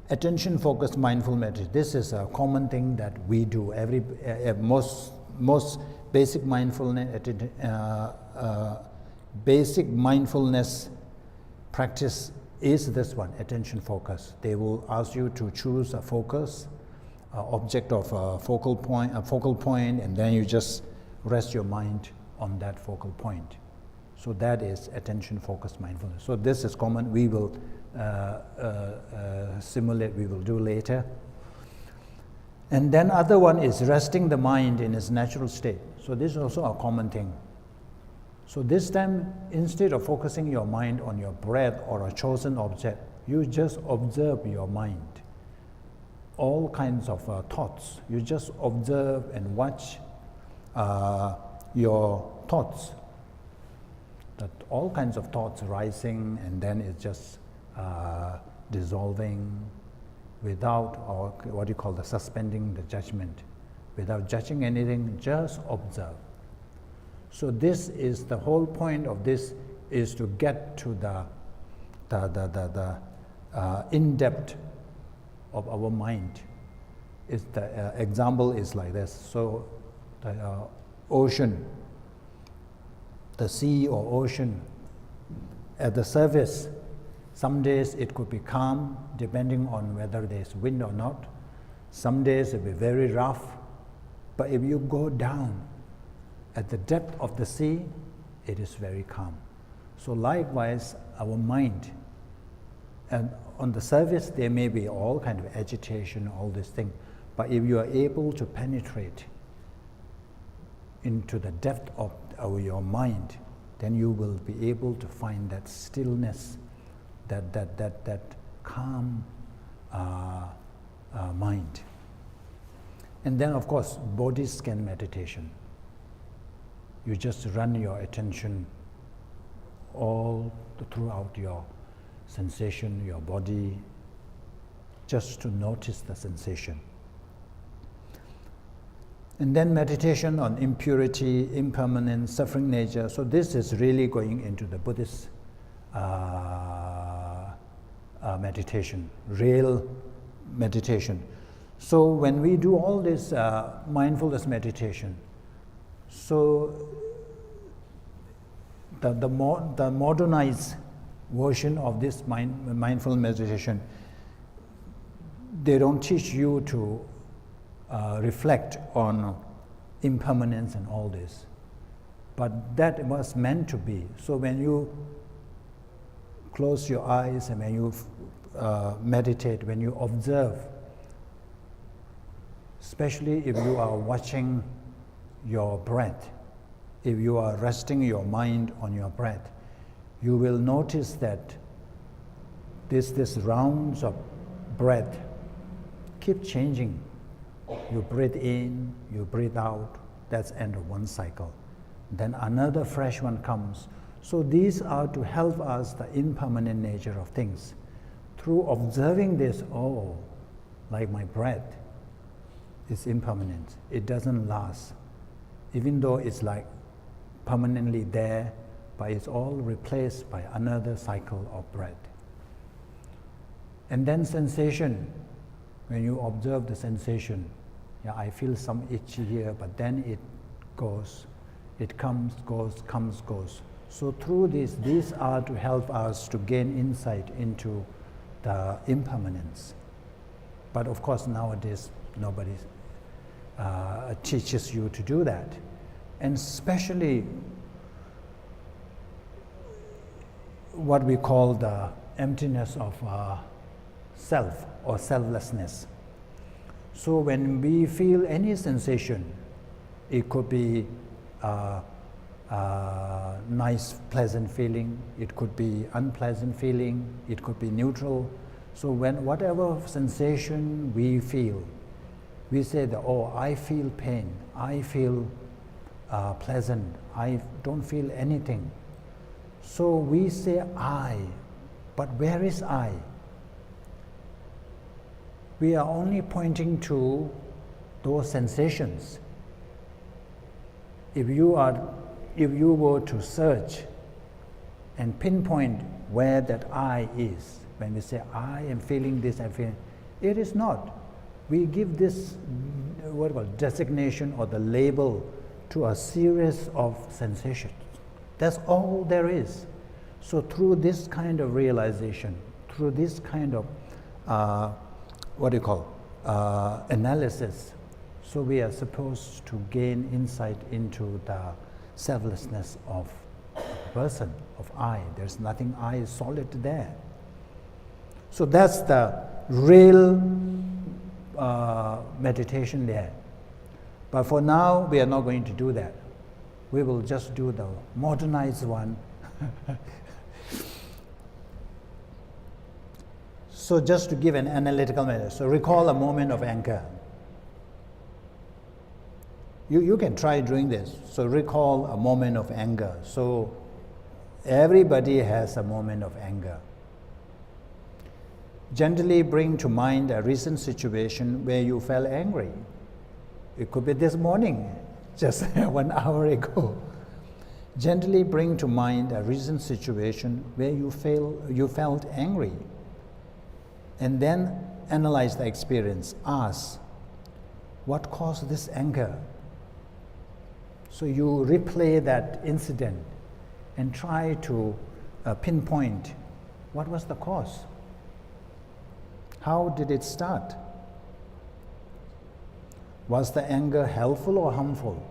Attention-focused mindful meditation. This is a common thing that we do. Most basic mindfulness practice is this one, attention focus. They will ask you to choose a focus, object of a focal point, and then you just rest your mind on that focal point. So that is attention-focused mindfulness. So this is common. We will simulate, we will do later. And then other one is resting the mind in its natural state. So this is also a common thing. So this time, instead of focusing your mind on your breath or a chosen object, you just observe your mind. All kinds of thoughts. You just observe and watch your thoughts. That all kinds of thoughts rising, and then it's just dissolving without, or what you call the suspending the judgment. Without judging anything, just observe. So this is the whole point of this, is to get to the in-depth of our mind. Is the example is like this. So the ocean, the sea or ocean, at the surface, some days it could be calm depending on whether there's wind or not. Some days it will be very rough. But if you go down at the depth of the sea, it is very calm. So likewise, our mind, and on the surface there may be all kind of agitation, all this thing, but if you are able to penetrate into the depth of your mind, then you will be able to find that stillness, that calm mind. And then of course, body scan meditation. You just run your attention all throughout your sensation, your body, just to notice the sensation. And then meditation on impurity, impermanence, suffering nature. So this is really going into the Buddhist meditation, real meditation. So when we do all this mindfulness meditation, so the modernized version of this mindful meditation they don't teach you to reflect on impermanence and all this. But that was meant to be. So when you close your eyes and when you meditate, when you observe, especially if you are watching your breath, if you are resting your mind on your breath, you will notice that this rounds of breath keep changing. You breathe in, you breathe out, that's end of one cycle. Then another fresh one comes. So these are to help us the impermanent nature of things. Through observing this, oh, like my breath is impermanent. It doesn't last. Even though it's like permanently there, but it's all replaced by another cycle of breath. And then sensation, when you observe the sensation, yeah, I feel some itch here, but then it goes. It comes, goes, comes, goes. So through this, these are to help us to gain insight into the impermanence. But of course nowadays nobody teaches you to do that. And especially what we call the emptiness of self or selflessness. So when we feel any sensation, it could be nice, pleasant feeling, it could be unpleasant feeling, it could be neutral. So when whatever sensation we feel, we say that, oh, I feel pain, I feel pleasant, I don't feel anything. So we say I, but where is I? We are only pointing to those sensations. If you were to search and pinpoint where that I is, when we say I am feeling this, I'm feeling, it is not. We give this designation or the label to a series of sensations. That's all there is. So through this kind of realization, through this kind of analysis, so we are supposed to gain insight into the selflessness of a person, of I. There's nothing I is solid there. So that's the real meditation there. But for now, we are not going to do that. We will just do the modernized one. So just to give an analytical method, so recall a moment of anger. You can try doing this. So recall a moment of anger. So everybody has a moment of anger. Gently bring to mind a recent situation where you felt angry. It could be this morning, just 1 hour ago. Gently bring to mind a recent situation where you felt angry. And then analyze the experience. Ask, what caused this anger? So you replay that incident and try to pinpoint what was the cause. How did it start? Was the anger helpful or harmful?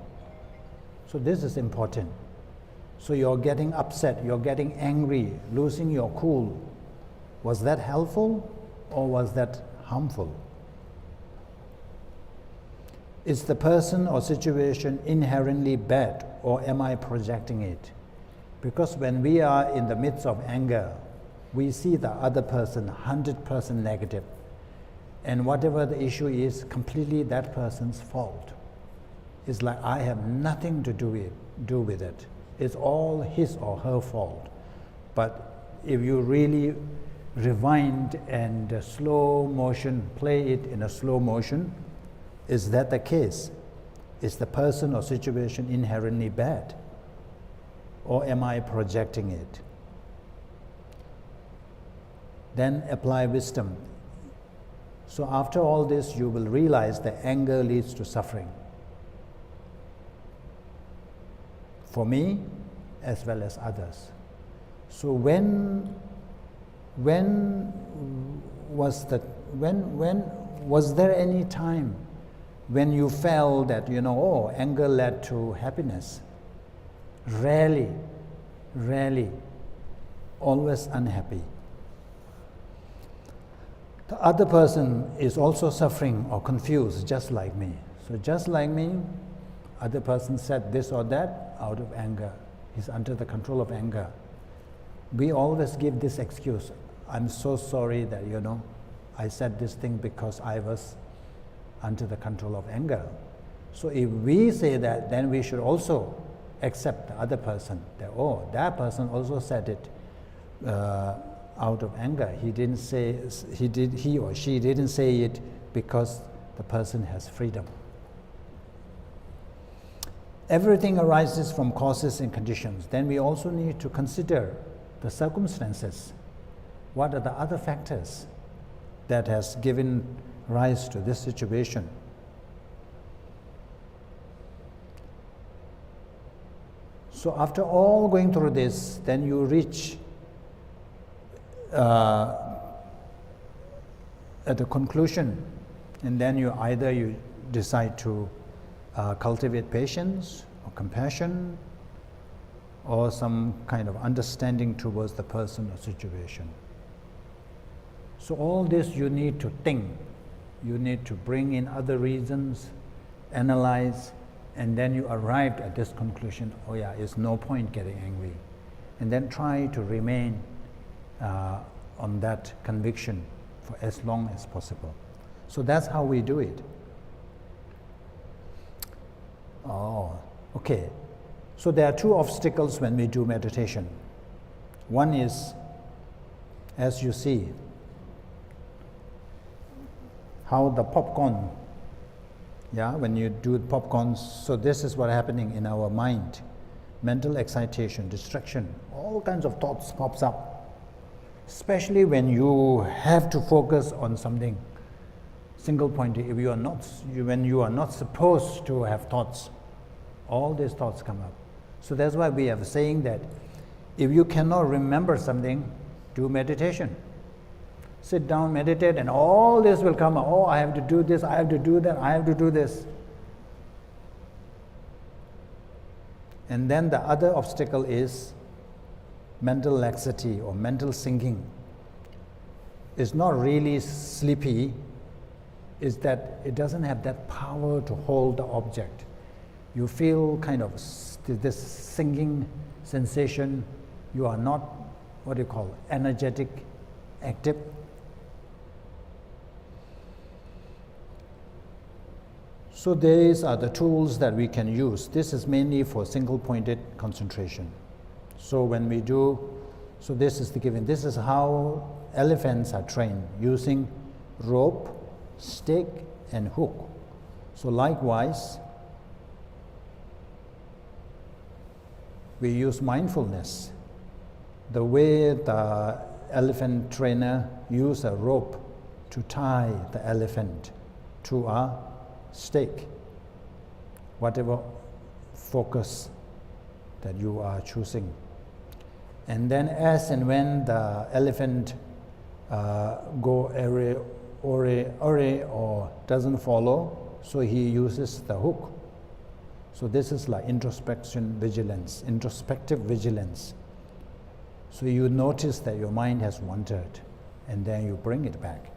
So this is important. So you're getting upset, you're getting angry, losing your cool. Was that helpful or was that harmful? Is the person or situation inherently bad, or am I projecting it? Because when we are in the midst of anger, we see the other person 100% negative. And whatever the issue is, completely that person's fault. It's like I have nothing to do with it. It's all his or her fault. But if you really rewind and slow motion, play it in a slow motion, is that the case? Is the person or situation inherently bad? Or am I projecting it? Then apply wisdom. So after all this, you will realize that anger leads to suffering. For me, as well as others. So when when was there any time when you felt that, anger led to happiness? Rarely, always unhappy. The other person is also suffering or confused, just like me. So just like me, other person said this or that out of anger. He's under the control of anger. We always give this excuse. I'm so sorry that, I said this thing because I was under the control of anger. So if we say that, then we should also accept the other person. That person also said it out of anger. He or she didn't say it because the person has freedom. Everything arises from causes and conditions. Then we also need to consider the circumstances. What are the other factors that has given rise to this situation? So after all going through this, then you reach at the conclusion, and then you decide to cultivate patience or compassion or some kind of understanding towards the person or situation. So all this you need to think, you need to bring in other reasons, analyze, and then you arrive at this conclusion, it's no point getting angry. And then try to remain on that conviction for as long as possible. So that's how we do it. Okay. So there are two obstacles when we do meditation. One is, as you see, how the popcorn, when you do popcorn, so this is what's happening in our mind. Mental excitation, distraction, all kinds of thoughts pops up. Especially when you have to focus on something single pointed. When you are not supposed to have thoughts, all these thoughts come up. So that's why we are saying that if you cannot remember something, do meditation. Sit down, meditate, and all this will come up. I have to do this, I have to do that, I have to do this. And then the other obstacle is mental laxity or mental sinking. It's not really sleepy, it's that it doesn't have that power to hold the object. You feel kind of this sinking sensation. You are not, energetic, active. So these are the tools that we can use. This is mainly for single-pointed concentration. So when we do, so this is the given. This is how elephants are trained, using rope, stick, and hook. So likewise, we use mindfulness. The way the elephant trainer uses a rope to tie the elephant to a stake, whatever focus that you are choosing. And then as and when the elephant go or doesn't follow, so he uses the hook. So this is like introspective vigilance. So you notice that your mind has wandered, and then you bring it back.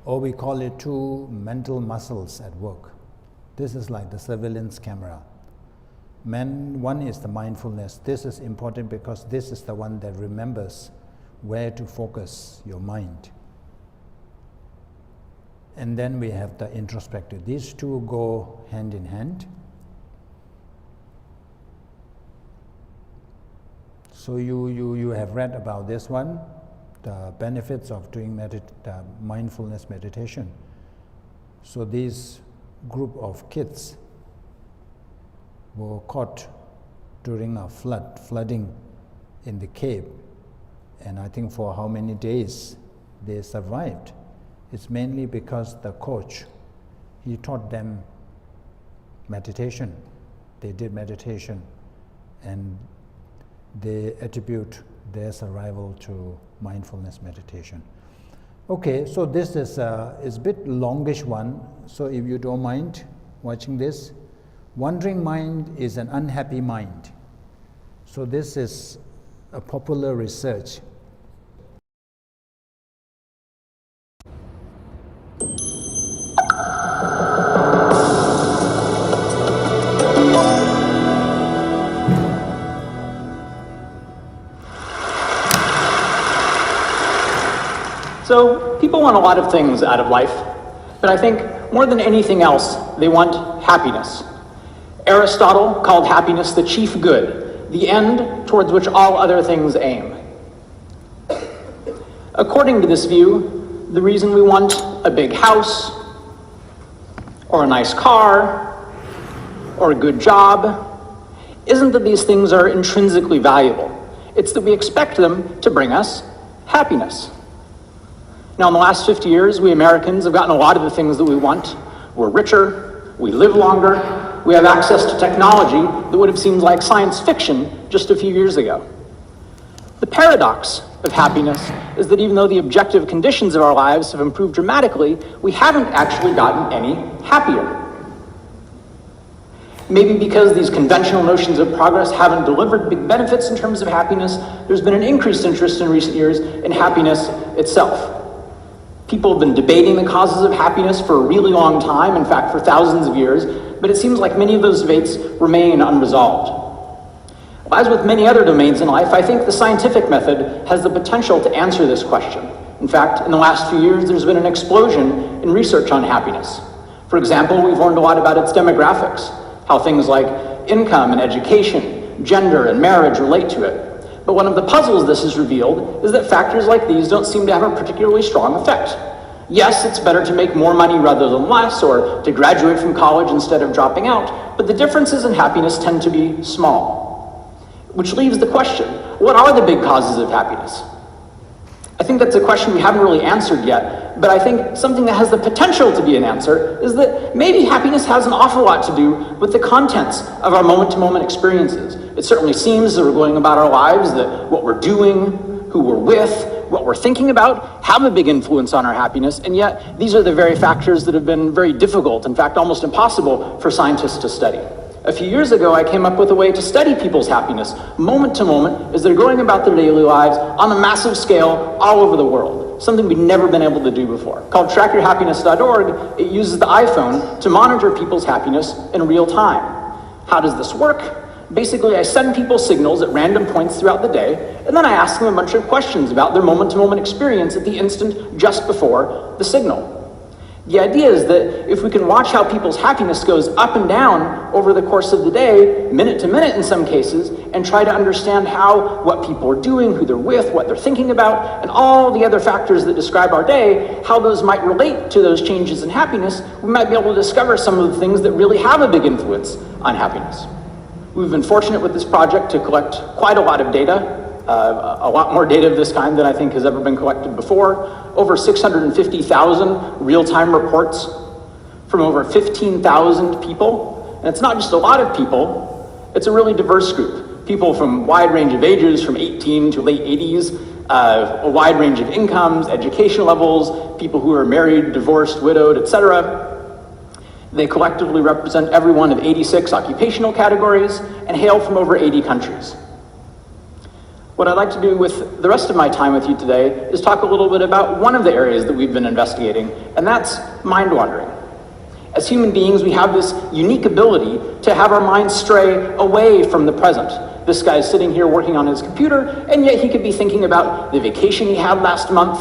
Or we call it two mental muscles at work. This is like the surveillance camera. One is the mindfulness. This is important because this is the one that remembers where to focus your mind. And then we have the introspective. These two go hand in hand. So you have read about this one, the benefits of doing mindfulness meditation. So this group of kids were caught during a flooding in the cave, and I think for how many days they survived. It's mainly because the coach, he taught them meditation. They did meditation, and they attribute their survival to mindfulness meditation. Okay, so this is a bit longish one, so if you don't mind watching this. Wandering mind is an unhappy mind. So this is a popular research. So people want a lot of things out of life, but I think more than anything else, they want happiness. Aristotle called happiness the chief good, the end towards which all other things aim. According to this view, the reason we want a big house, or a nice car, or a good job, isn't that these things are intrinsically valuable. It's that we expect them to bring us happiness. Now, in the last 50 years, we Americans have gotten a lot of the things that we want. We're richer, we live longer, we have access to technology that would have seemed like science fiction just a few years ago. The paradox of happiness is that even though the objective conditions of our lives have improved dramatically, we haven't actually gotten any happier. Maybe because these conventional notions of progress haven't delivered big benefits in terms of happiness, there's been an increased interest in recent years in happiness itself. People have been debating the causes of happiness for a really long time, in fact, for thousands of years, but it seems like many of those debates remain unresolved. As with many other domains in life, I think the scientific method has the potential to answer this question. In fact, in the last few years, there's been an explosion in research on happiness. For example, we've learned a lot about its demographics, how things like income and education, gender and marriage relate to it. But one of the puzzles this has revealed is that factors like these don't seem to have a particularly strong effect. Yes, it's better to make more money rather than less, or to graduate from college instead of dropping out, but the differences in happiness tend to be small. Which leaves the question, what are the big causes of happiness? I think that's a question we haven't really answered yet, but I think something that has the potential to be an answer is that maybe happiness has an awful lot to do with the contents of our moment-to-moment experiences. It certainly seems as we're going about our lives that what we're doing, who we're with, what we're thinking about have a big influence on our happiness, and yet these are the very factors that have been very difficult, in fact almost impossible for scientists to study. A few years ago, I came up with a way to study people's happiness, moment to moment, as they're going about their daily lives on a massive scale all over the world, something we'd never been able to do before. Called trackyourhappiness.org, it uses the iPhone to monitor people's happiness in real time. How does this work? Basically, I send people signals at random points throughout the day, and then I ask them a bunch of questions about their moment-to-moment experience at the instant just before the signal. The idea is that if we can watch how people's happiness goes up and down over the course of the day, minute to minute in some cases, and try to understand what people are doing, who they're with, what they're thinking about, and all the other factors that describe our day, how those might relate to those changes in happiness, we might be able to discover some of the things that really have a big influence on happiness. We've been fortunate with this project to collect quite a lot of data, a lot more data of this kind than I think has ever been collected before. Over 650,000 real-time reports from over 15,000 people. And it's not just a lot of people, it's a really diverse group. People from a wide range of ages, from 18 to late 80s, a wide range of incomes, education levels, people who are married, divorced, widowed, etc. They collectively represent every one of 86 occupational categories and hail from over 80 countries. What I'd like to do with the rest of my time with you today is talk a little bit about one of the areas that we've been investigating, and that's mind wandering. As human beings, we have this unique ability to have our minds stray away from the present. This guy's sitting here working on his computer, and yet he could be thinking about the vacation he had last month,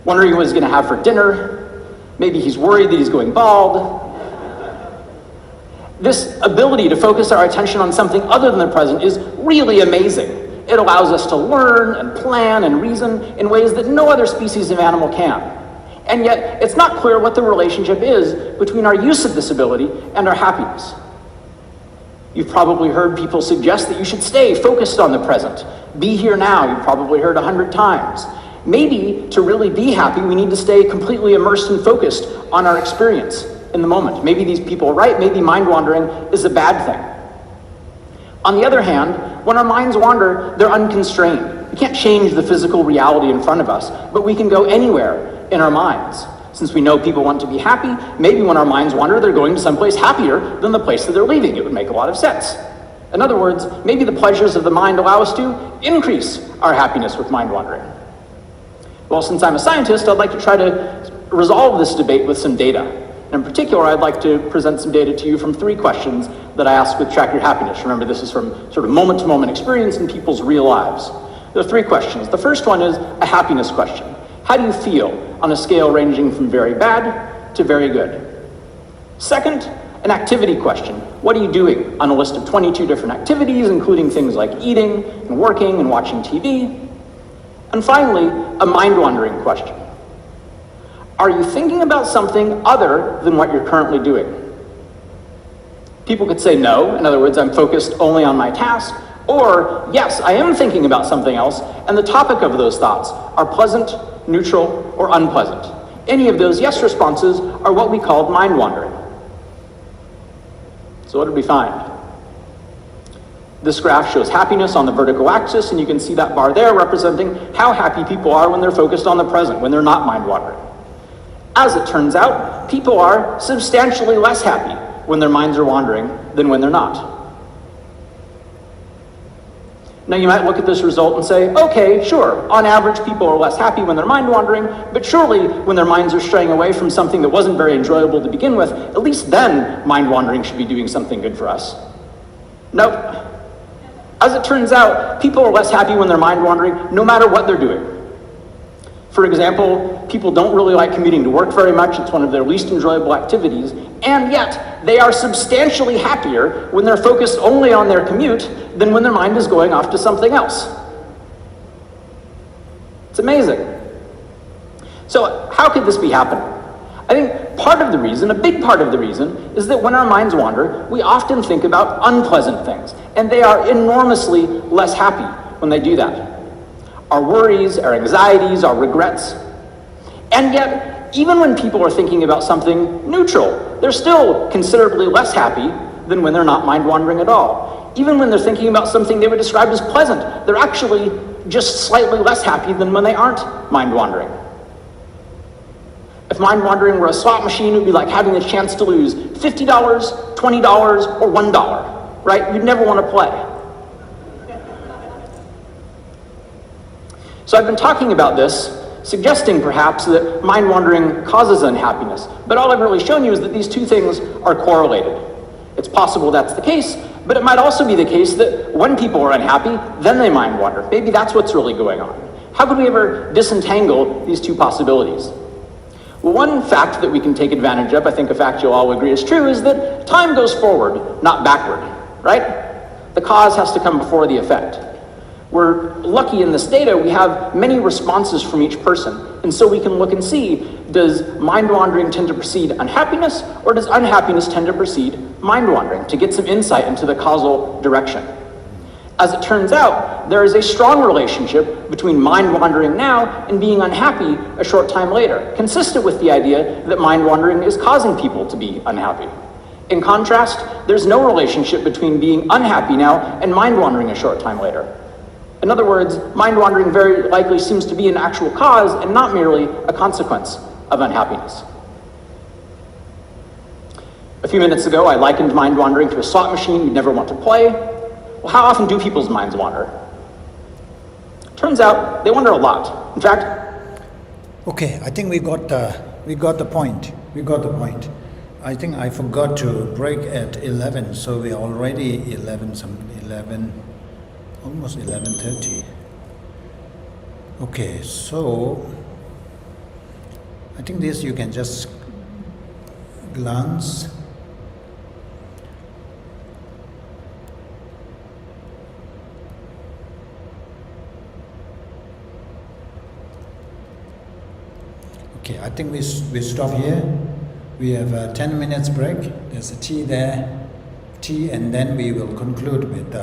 wondering what he's going to have for dinner. Maybe he's worried that he's going bald. This ability to focus our attention on something other than the present is really amazing. It allows us to learn and plan and reason in ways that no other species of animal can. And yet, it's not clear what the relationship is between our use of this ability and our happiness. You've probably heard people suggest that you should stay focused on the present. Be here now, you've probably heard 100 times. Maybe to really be happy, we need to stay completely immersed and focused on our experience in the moment. Maybe these people are right, maybe mind wandering is a bad thing. On the other hand, when our minds wander, they're unconstrained. We can't change the physical reality in front of us, but we can go anywhere in our minds. Since we know people want to be happy, maybe when our minds wander, they're going to someplace happier than the place that they're leaving. It would make a lot of sense. In other words, maybe the pleasures of the mind allow us to increase our happiness with mind wandering. Well, since I'm a scientist, I'd like to try to resolve this debate with some data. And in particular, I'd like to present some data to you from 3 questions that I asked with Track Your Happiness. Remember, this is from sort of moment-to-moment experience in people's real lives. There are 3 questions. The first one is a happiness question. How do you feel on a scale ranging from very bad to very good? Second, an activity question. What are you doing on a list of 22 different activities, including things like eating and working and watching TV? And finally, a mind-wandering question. Are you thinking about something other than what you're currently doing? People could say no. In other words, I'm focused only on my task. Or, yes, I am thinking about something else, and the topic of those thoughts are pleasant, neutral, or unpleasant. Any of those yes responses are what we called mind wandering. So what did we find? This graph shows happiness on the vertical axis, and you can see that bar there representing how happy people are when they're focused on the present, when they're not mind wandering. As it turns out, people are substantially less happy when their minds are wandering than when they're not. Now you might look at this result and say, okay, sure, on average people are less happy when they're mind wandering, but surely when their minds are straying away from something that wasn't very enjoyable to begin with, at least then mind wandering should be doing something good for us. Nope. As it turns out, people are less happy when they're mind wandering no matter what they're doing. For example, people don't really like commuting to work very much. It's one of their least enjoyable activities, and yet they are substantially happier when they're focused only on their commute than when their mind is going off to something else. It's amazing. So how could this be happening? I think part of the reason, a big part of the reason, is that when our minds wander, we often think about unpleasant things, and they are enormously less happy when they do that. Our worries, our anxieties, our regrets. And yet, even when people are thinking about something neutral, they're still considerably less happy than when they're not mind wandering at all. Even when they're thinking about something they would describe as pleasant, they're actually just slightly less happy than when they aren't mind wandering. If mind wandering were a slot machine, it would be like having the chance to lose $50, $20, or $1, right? You'd never want to play. So I've been talking about this, suggesting perhaps that mind wandering causes unhappiness, but all I've really shown you is that these 2 things are correlated. It's possible that's the case, but it might also be the case that when people are unhappy, then they mind wander. Maybe that's what's really going on. How could we ever disentangle these 2 possibilities? Well, one fact that we can take advantage of, I think a fact you'll all agree is true, is that time goes forward, not backward, right? The cause has to come before the effect. We're lucky in this data, we have many responses from each person, and so we can look and see, does mind wandering tend to precede unhappiness, or does unhappiness tend to precede mind wandering, to get some insight into the causal direction. As it turns out, there is a strong relationship between mind wandering now and being unhappy a short time later, consistent with the idea that mind wandering is causing people to be unhappy. In contrast, there's no relationship between being unhappy now and mind wandering a short time later. In other words, mind wandering very likely seems to be an actual cause and not merely a consequence of unhappiness. A few minutes ago, I likened mind wandering to a slot machine you'd never want to play. Well, how often do people's minds wander? Turns out they wander a lot. In fact, okay, I think we got the point. I think I forgot to break at 11, so we're already 11, almost 11:30. Okay, so I think this you can just glance. Okay, I think we stop here. We have a 10 minutes break. There's a tea there, and then we will conclude with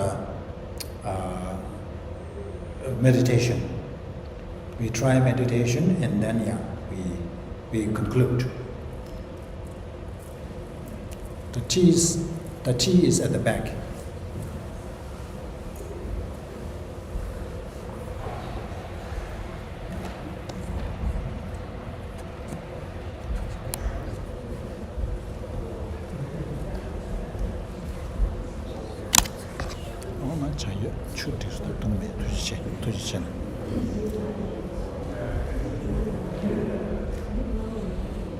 meditation. We try meditation, and then we conclude. The tea is at the back. meditation.